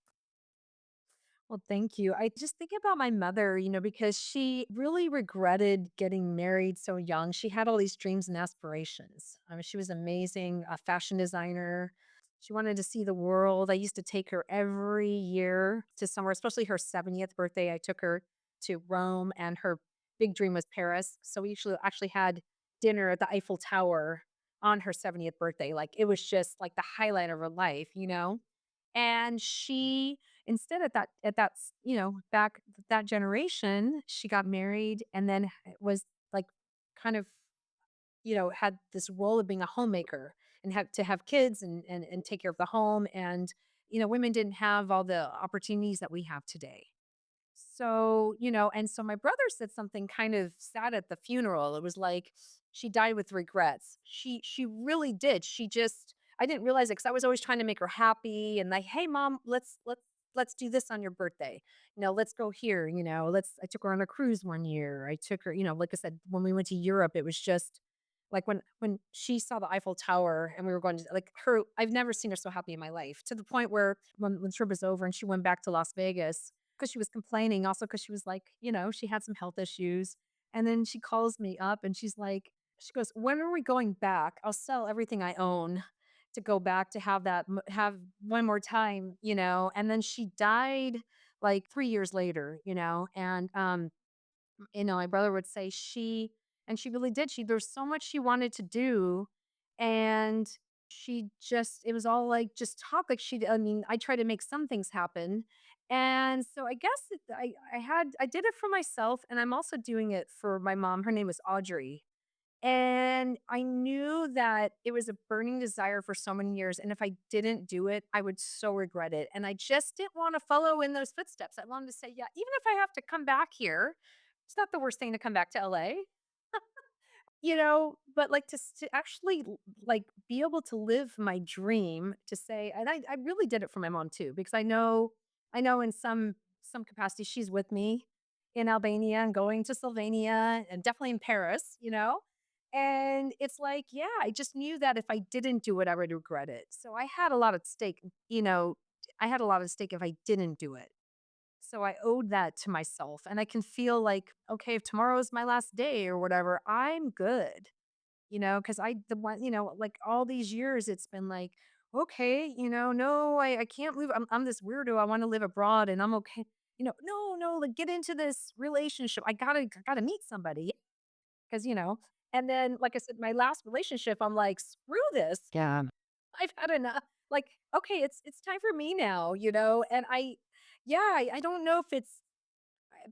Well, thank you. I just think about my mother, because she really regretted getting married so young. She had all these dreams and aspirations. I mean, she was amazing, a fashion designer. She wanted to see the world. I used to take her every year to somewhere, especially her 70th birthday. I took her to Rome, and her big dream was Paris. So we usually actually had dinner at the Eiffel Tower on her 70th birthday. Like it was just like the highlight of her life. And she instead back that generation, she got married and then was like kind of, had this role of being a homemaker and had to have kids and take care of the home. And, women didn't have all the opportunities that we have today. So, and so my brother said something kind of sad at the funeral. It was like she died with regrets. She really did. She just I didn't realize it because I was always trying to make her happy and like, hey mom, let's do this on your birthday. Let's go here, let's I took her on a cruise one year. I took her, like I said, when we went to Europe, it was just like when she saw the Eiffel Tower and we were going to like her, I've never seen her so happy in my life to the point where when the trip was over and she went back to Las Vegas, because she was complaining, also because she was like, she had some health issues. And then she calls me up and she goes, "When are we going back? I'll sell everything I own to go back to have have one more time." And then she died like 3 years later, and my brother would say and she really did. There's so much she wanted to do. And it was all like just talk. Like I mean, I try to make some things happen. And so I guess I did it for myself. And I'm also doing it for my mom. Her name was Audrey. And I knew that it was a burning desire for so many years. And if I didn't do it, I would so regret it. And I just didn't want to follow in those footsteps. I wanted to say, yeah, even if I have to come back here, it's not the worst thing to come back to LA. But like to actually like be able to live my dream to say, and I really did it for my mom too, because I know in some capacity she's with me in Albania and going to Slovenia and definitely in Paris. And it's like, yeah, I just knew that if I didn't do it, I would regret it. So I had a lot at stake. I had a lot at stake if I didn't do it. So I owed that to myself. And I can feel like, okay, if tomorrow is my last day or whatever, I'm good, because like all these years, it's been like, okay, no, I can't move. I'm this weirdo. I want to live abroad and I'm okay. No, like get into this relationship. I gotta meet somebody. Cause And then, like I said, my last relationship, I'm like, screw this. Yeah. I've had enough. Like, okay, it's time for me now, And I don't know if it's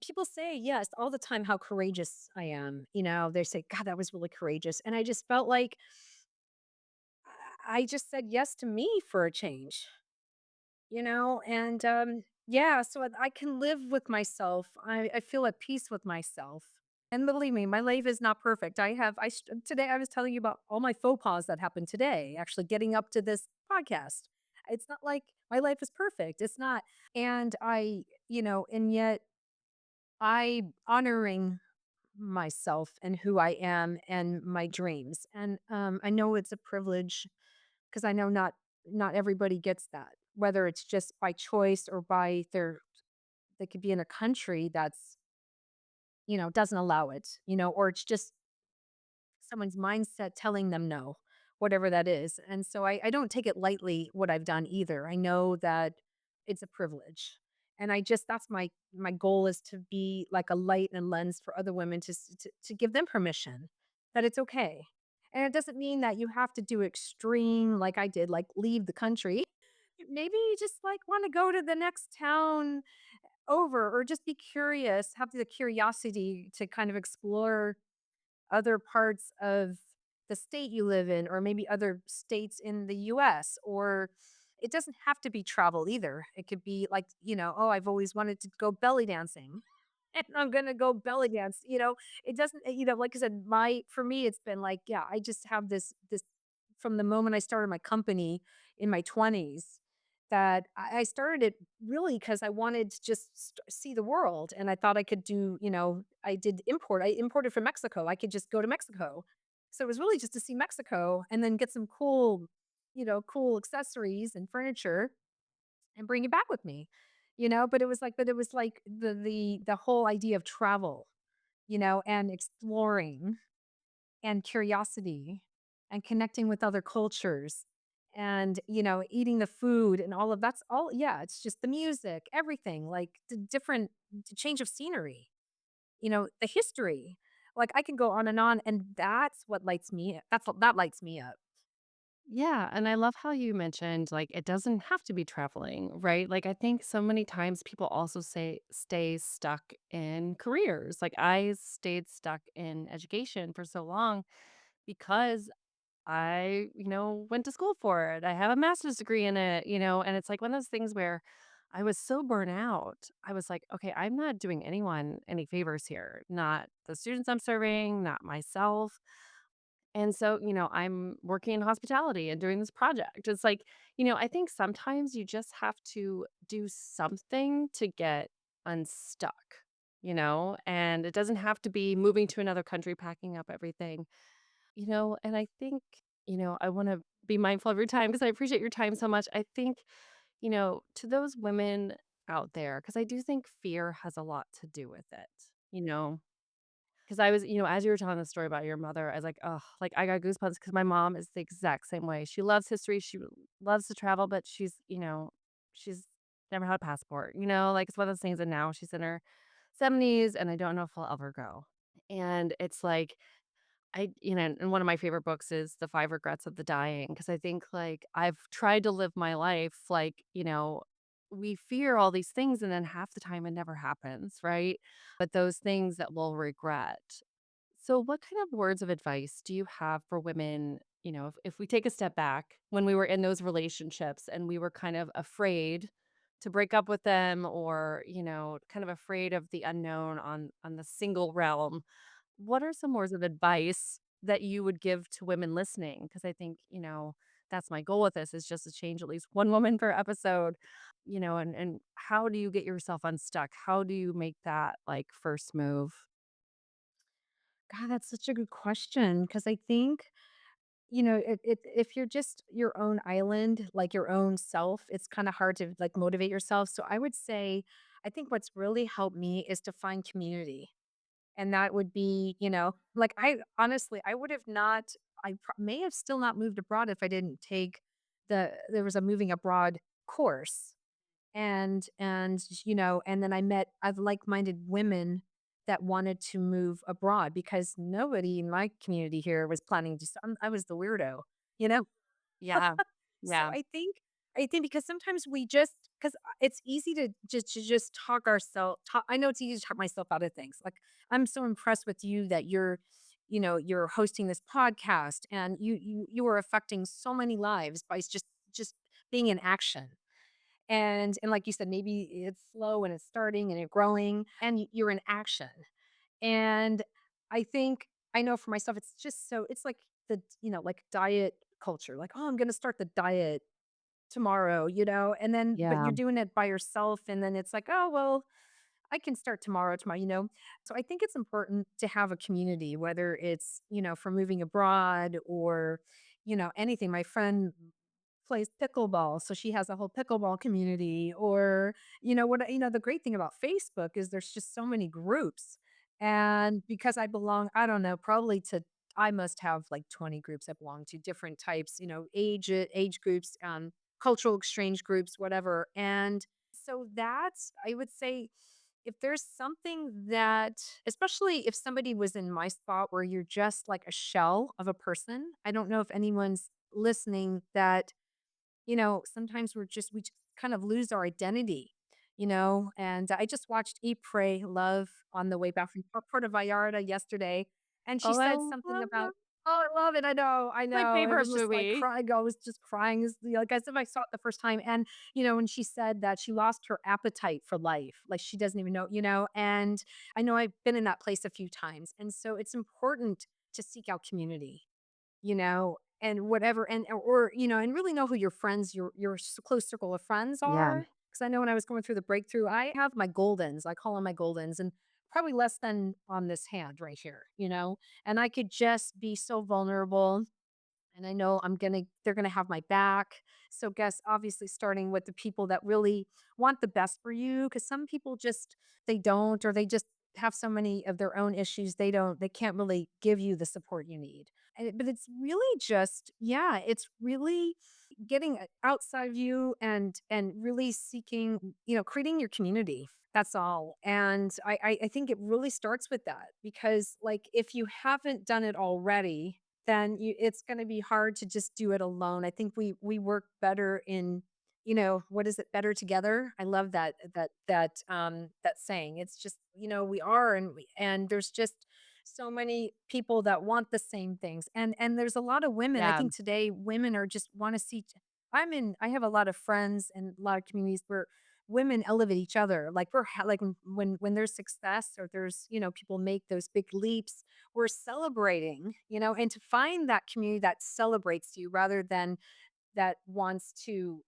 people say yes all the time how courageous I am. They say, God, that was really courageous. And I just felt like I just said yes to me for a change, and yeah, so I can live with myself. I feel at peace with myself. And believe me, my life is not perfect. Today I was telling you about all my faux pas that happened today, actually getting up to this podcast. It's not like my life is perfect. It's not. And and yet I honoring myself and who I am and my dreams. And I know it's a privilege because I know not everybody gets that, whether it's just by choice or by they could be in a country that's, doesn't allow it, or it's just someone's mindset telling them no, whatever that is. And so I don't take it lightly what I've done either. I know that it's a privilege. And that's my goal is to be like a light and lens for other women to give them permission that it's okay. And it doesn't mean that you have to do extreme like I did, like leave the country. Maybe you just like want to go to the next town over or just be curious, have the curiosity to kind of explore other parts of the state you live in, or maybe other states in the US, or it doesn't have to be travel either. It could be like, oh, I've always wanted to go belly dancing and I'm going to go belly dance. It doesn't, like I said, for me, it's been like, yeah, I just have this from the moment I started my company in my 20s that I started it really because I wanted to just see the world. And I thought I could do, I imported from Mexico. I could just go to Mexico. So it was really just to see Mexico and then get some cool accessories and furniture and bring it back with me. But it was like the whole idea of travel, and exploring and curiosity and connecting with other cultures and eating the food and all of that's all, yeah, it's just the music, everything, like the change of scenery, the history, like I can go on, and that's what lights me that lights me up. Yeah, and I love how you mentioned like it doesn't have to be traveling, right? Like I think so many times people also say stay stuck in careers. Like I stayed stuck in education for so long because I went to school for it. I have a master's degree in it, and it's like one of those things where I was so burnt out. I was like, okay, I'm not doing anyone any favors here, not the students I'm serving, not myself. And so I'm working in hospitality and doing this project. It's like I think sometimes you just have to do something to get unstuck, and it doesn't have to be moving to another country, packing up everything, and I think I want to be mindful of your time because I appreciate your time so much. I think to those women out there, because I do think fear has a lot to do with it. Because I was as you were telling the story about your mother, I was like, oh, like I got goosebumps because my mom is the exact same way. She loves history. She loves to travel, but she's never had a passport, like it's one of those things. And now she's in her 70s and I don't know if I'll ever go. And it's like, and one of my favorite books is The Five Regrets of the Dying, because I think like I've tried to live my life like we fear all these things and then half the time it never happens, right? But those things that we'll regret. So, what kind of words of advice do you have for women, if we take a step back when we were in those relationships and we were kind of afraid to break up with them or kind of afraid of the unknown on the single realm? What are some words of advice that you would give to women listening? Because I think that's my goal with this is just to change at least one woman per episode, and how do you get yourself unstuck? How do you make that like first move? God, that's such a good question because I think if you're just your own island, like your own self, it's kind of hard to like motivate yourself. So I would say, I think what's really helped me is to find community. And that would be, like I honestly, I would have not, may have still not moved abroad if I didn't take there was a moving abroad course. And then I met other like minded women that wanted to move abroad because nobody in my community here was planning to. I was the weirdo, you know. Yeah. So Yeah. I think because sometimes we just because it's easy to just talk ourselves. I know it's easy to talk myself out of things. Like I'm so impressed with you that you're hosting this podcast and you are affecting so many lives by just being in action. And like you said, maybe it's slow and it's starting and it's growing and you're in action. And I think I know for myself, it's just so it's like like diet culture. Like, oh, I'm gonna start the diet tomorrow, and then but Yeah. you're doing it by yourself and then it's like, oh well, I can start tomorrow. So I think it's important to have a community, whether it's, for moving abroad or, anything. My friend plays pickleball, so she has a whole pickleball community. Or, the great thing about Facebook is there's just so many groups. And because I belong, I don't know, probably to I must have like 20 groups I belong to, different types, age groups, cultural exchange groups, whatever. And so that's, I would say, if there's something that, especially if somebody was in my spot where you're just like a shell of a person, I don't know if anyone's listening that, sometimes we just kind of lose our identity. And I just watched Eat, Pray, Love on the way back from Puerto Vallarta yesterday. And she Oh, I said something love about, that. oh, I love it. I My know. It favorite was just like movie. crying. I was just crying. Like as if I saw it the first time. And, and she said that she lost her appetite for life. Like she doesn't even know. And I know I've been in that place a few times. And so it's important to seek out community, and whatever, and really know who your friends, your close circle of friends Yeah. are. Because I know when I was going through the breakthrough, I have my goldens. I call them my goldens, and probably less than on this hand right here. And I could just be so vulnerable and I know they're gonna have my back. So guess obviously starting with the people that really want the best for you, because some people just they don't, or they just have so many of their own issues, they can't really give you the support you need. But it's really just, yeah, it's really getting outside of you and really seeking, creating your community. That's all. And I think it really starts with that because like if you haven't done it already, then it's going to be hard to just do it alone. I think we work better in, what is it? Better together. I love that saying. It's just, we are and there's just so many people that want the same things. And there's a lot of women. I Yeah. think today women are just want to see I have a lot of friends and a lot of communities where women elevate each other. Like like when there's success or there's, people make those big leaps, we're celebrating, and to find that community that celebrates you rather than that wants to,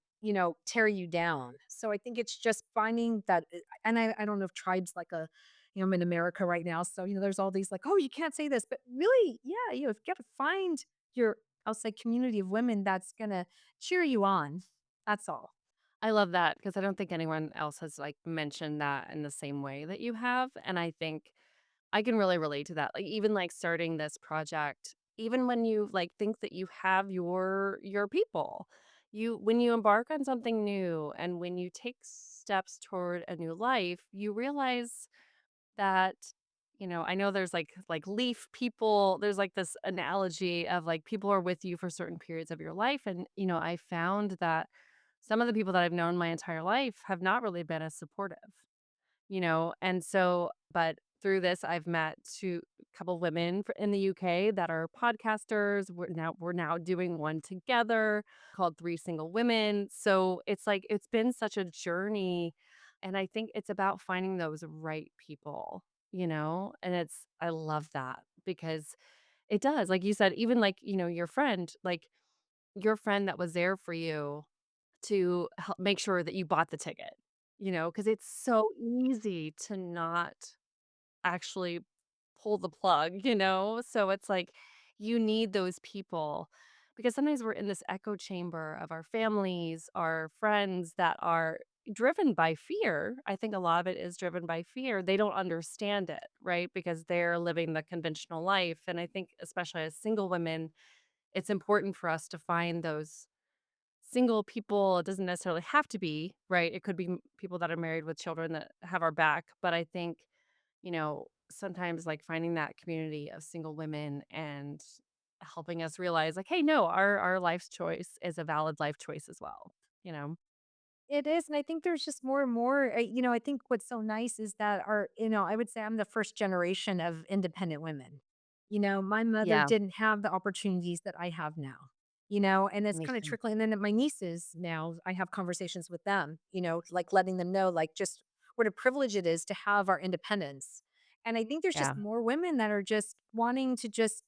tear you down. So I think it's just finding that, and I don't know if tribes like I'm in America right now. So, there's all these like, oh, you can't say this, but really, yeah, you've got to find your, I'll say community of women that's going to cheer you on. That's all. I love that because I don't think anyone else has, like, mentioned that in the same way that you have, and I think I can really relate to that. Like, even, like, starting this project, even when you, like, think that you have your people, when you embark on something new and when you take steps toward a new life, you realize that, I know there's, like, leaf people, there's, like, this analogy of, like, people are with you for certain periods of your life, and, I found that some of the people that I've known my entire life have not really been as supportive, and so but through this, I've met two couple women in the UK that are podcasters. We're now doing one together called Three Single Women. So it's like it's been such a journey, and I think it's about finding those right people, and I love that because it does. Like you said, even like, your friend that was there for you to help make sure that you bought the ticket, because it's so easy to not actually pull the plug. So it's like you need those people because sometimes we're in this echo chamber of our families, our friends that are driven by fear. I think a lot of it is driven by fear. They don't understand it, right? Because they're living the conventional life. And I think, especially as single women, it's important for us to find those single people. It doesn't necessarily have to be, right? It could be people that are married with children that have our back. But I think, you know, sometimes like finding that community of single women and helping us realize like, hey, no, our life's choice is a valid life choice as well, you know? It is, and I think there's just more and more, I think what's so nice is that I would say I'm the first generation of independent women. My mother Yeah, didn't have the opportunities that I have now, and it's me kind of too. trickling. And then my nieces now, I have conversations with them, like letting them know, like just what a privilege it is to have our independence. And I think there's Yeah, just more women that are just wanting to just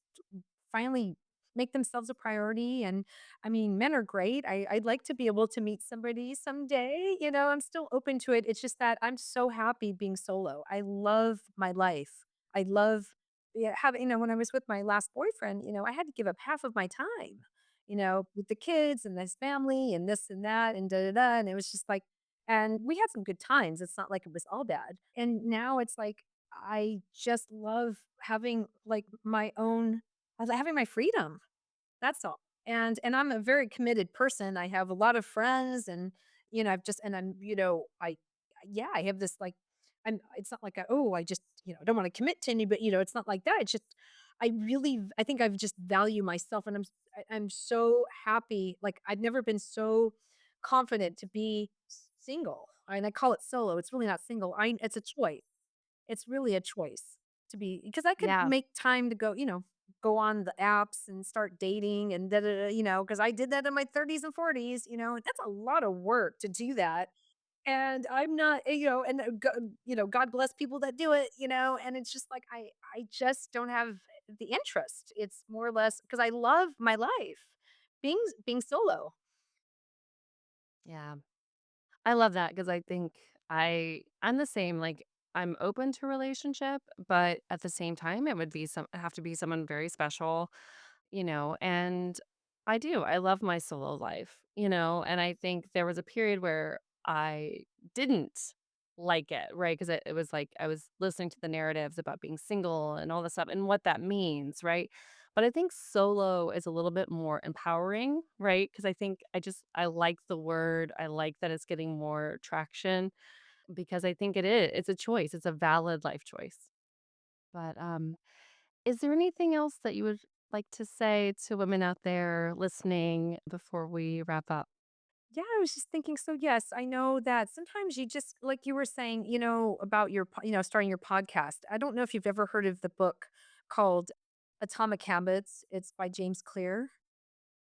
finally make themselves a priority. And I mean, men are great. I'd like to be able to meet somebody someday. I'm still open to it. It's just that I'm so happy being solo. I love my life. I love, yeah, when I was with my last boyfriend, I had to give up half of my time, with the kids and this family and this and that and da da da. And it was just like, and we had some good times. It's not like it was all bad. And now it's like, I just love having like my own, I was having my freedom. That's all. And I'm a very committed person. I have a lot of friends and I've just and I'm, I yeah, I have this like it's not like I just, don't want to commit to anybody, it's not like that. It's just I think I've just value myself and I'm so happy. Like I've never been so confident to be single. And I call it solo. It's really not single. It's a choice. It's really a choice to be because I could yeah, make time to go, go on the apps and start dating and da da da, because I did that in my 30s and 40s, and that's a lot of work to do that. And I'm not, and God bless people that do it, and it's just like I just don't have the interest. It's more or less because I love my life being solo. yeah. I love that because I think I'm the same. Like I'm open to relationship, but at the same time, it would be have to be someone very special, and I do. I love my solo life, and I think there was a period where I didn't like it, right? Because it was like I was listening to the narratives about being single and all this stuff and what that means, right? But I think solo is a little bit more empowering, right? Because I think I like the word. I like that it's getting more traction because I think it's a choice. It's a valid life choice. But is there anything else that you would like to say to women out there listening before we wrap up? Yeah, I was just thinking, so yes, I know that sometimes you just like you were saying, about starting your podcast. I don't know if you've ever heard of the book called Atomic Habits. It's by James Clear.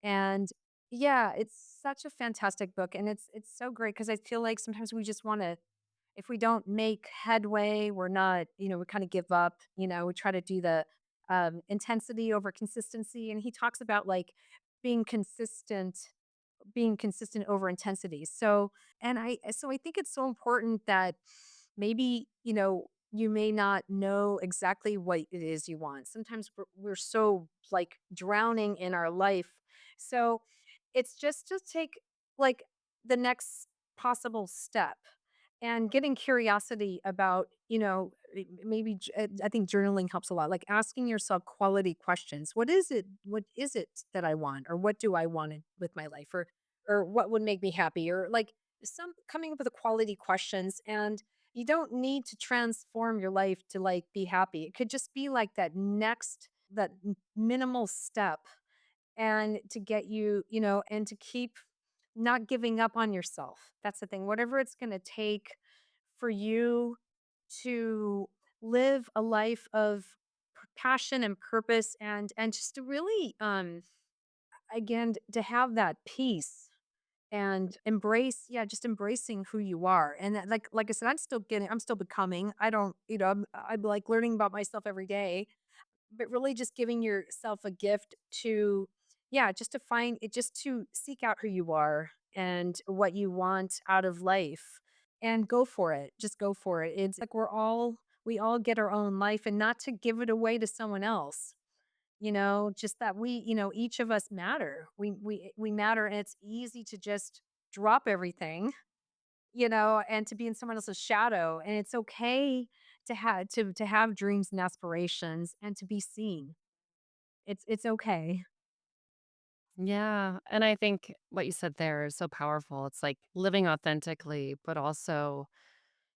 And yeah, it's such a fantastic book and it's so great because I feel like sometimes we just want to if we don't make headway, we're not, we kind of give up, we try to do the intensity over consistency and he talks about like being consistent being consistent over intensity. So I think it's so important that maybe, you may not know exactly what it is you want. Sometimes we're so like drowning in our life. So it's just to take like the next possible step and getting curiosity about, maybe I think journaling helps a lot. Like asking yourself quality questions. What is it? What is it that I want? Or what do I want with my life? Or what would make me happy? Or like some coming up with the quality questions. And you don't need to transform your life to like be happy. It could just be like that minimal step and to get you, and to keep not giving up on yourself. That's the thing. Whatever it's going to take for you to live a life of passion and purpose and just to really again to have that peace and embrace just embracing who you are and like I said I'm still becoming I don't I'm like learning about myself every day but really just giving yourself a gift to just to find it just to seek out who you are and what you want out of life and go for it. Just go for it. It's like we all get our own life and not to give it away to someone else. Just that each of us matter. We matter and it's easy to just drop everything, and to be in someone else's shadow and it's okay to have dreams and aspirations and to be seen. It's okay. Yeah. And I think what you said there is so powerful. It's like living authentically, but also,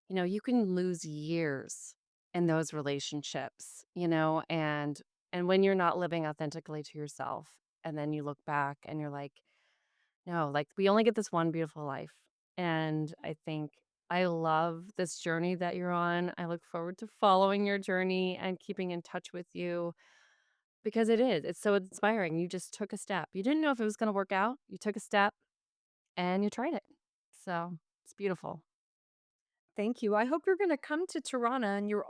you can lose years in those relationships, and when you're not living authentically to yourself, and then you look back and you're like, no, like we only get this one beautiful life. And I think I love this journey that you're on. I look forward to following your journey and keeping in touch with you because it's so inspiring. You just took a step. You didn't know if it was going to work out. You took a step and you tried it. So it's beautiful. Thank you. I hope you're going to come to Tirana, and you're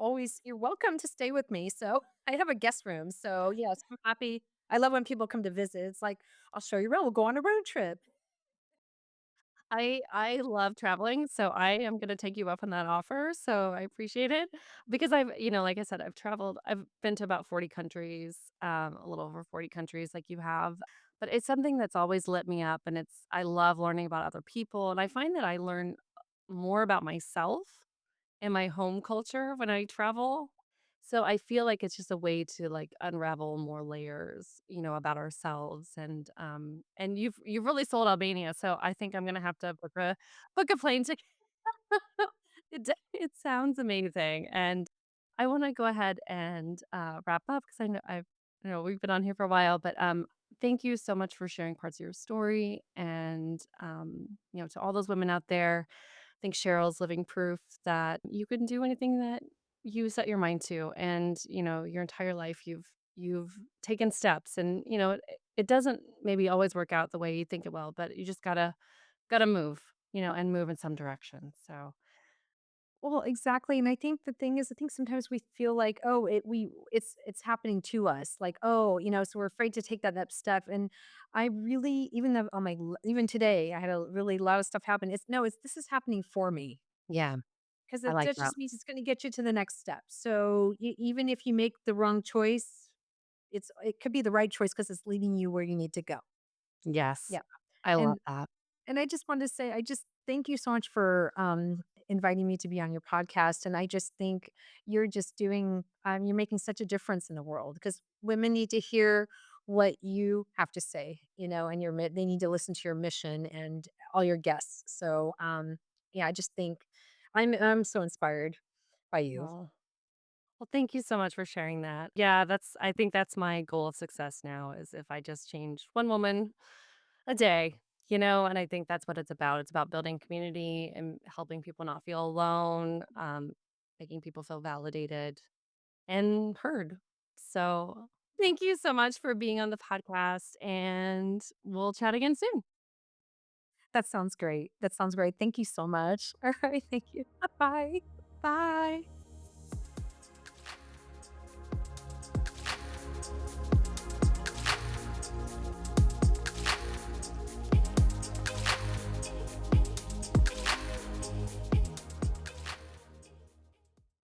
welcome to stay with me. So I have a guest room. So yes, I'm happy. I love when people come to visit. It's like, I'll show you around. We'll go on a road trip. I love traveling, so I am gonna take you up on that offer, so I appreciate it because like I said, I've been to about 40 countries, a little over 40 countries like you have, but it's something that's always lit me up, and I love learning about other people, and I find that I learn more about myself in my home culture when I travel. So I feel like it's just a way to like unravel more layers, about ourselves and you've really sold Albania. So I think I'm gonna have to book a plane ticket. It sounds amazing. And I want to go ahead and wrap up because I know we've been on here for a while, but thank you so much for sharing parts of your story and to all those women out there. I think Cheryl's living proof that you can do anything that you set your mind to, and your entire life you've taken steps, and it doesn't maybe always work out the way you think it will, but you just gotta move, and move in some direction. So Well, exactly, and I think the thing is, I think sometimes we feel like, oh, it's happening to us, like, oh, so we're afraid to take that next step. And I really, even though on even today, I had a really lot of stuff happen. It's no, it's this is happening for me Yeah, because I like that that. just means it's going to get you to the next step. So even if you make the wrong choice, it could be the right choice because it's leading you where you need to go. Yes, Yeah, I love and that. And I just wanted to say, I just thank you so much for inviting me to be on your podcast. And I just think you're making such a difference in the world because women need to hear what you have to say, and they need to listen to your mission and all your guests. So, yeah, I just think I'm so inspired by you. well, well, thank you so much for sharing that. Yeah, I think that's my goal of success now is if I just change one woman a day, and I think that's what it's about. It's about building community and helping people not feel alone, making people feel validated and heard. So thank you so much for being on the podcast, and we'll chat again soon. That sounds great. That sounds great. Thank you so much. All right. Thank you. Bye. Bye.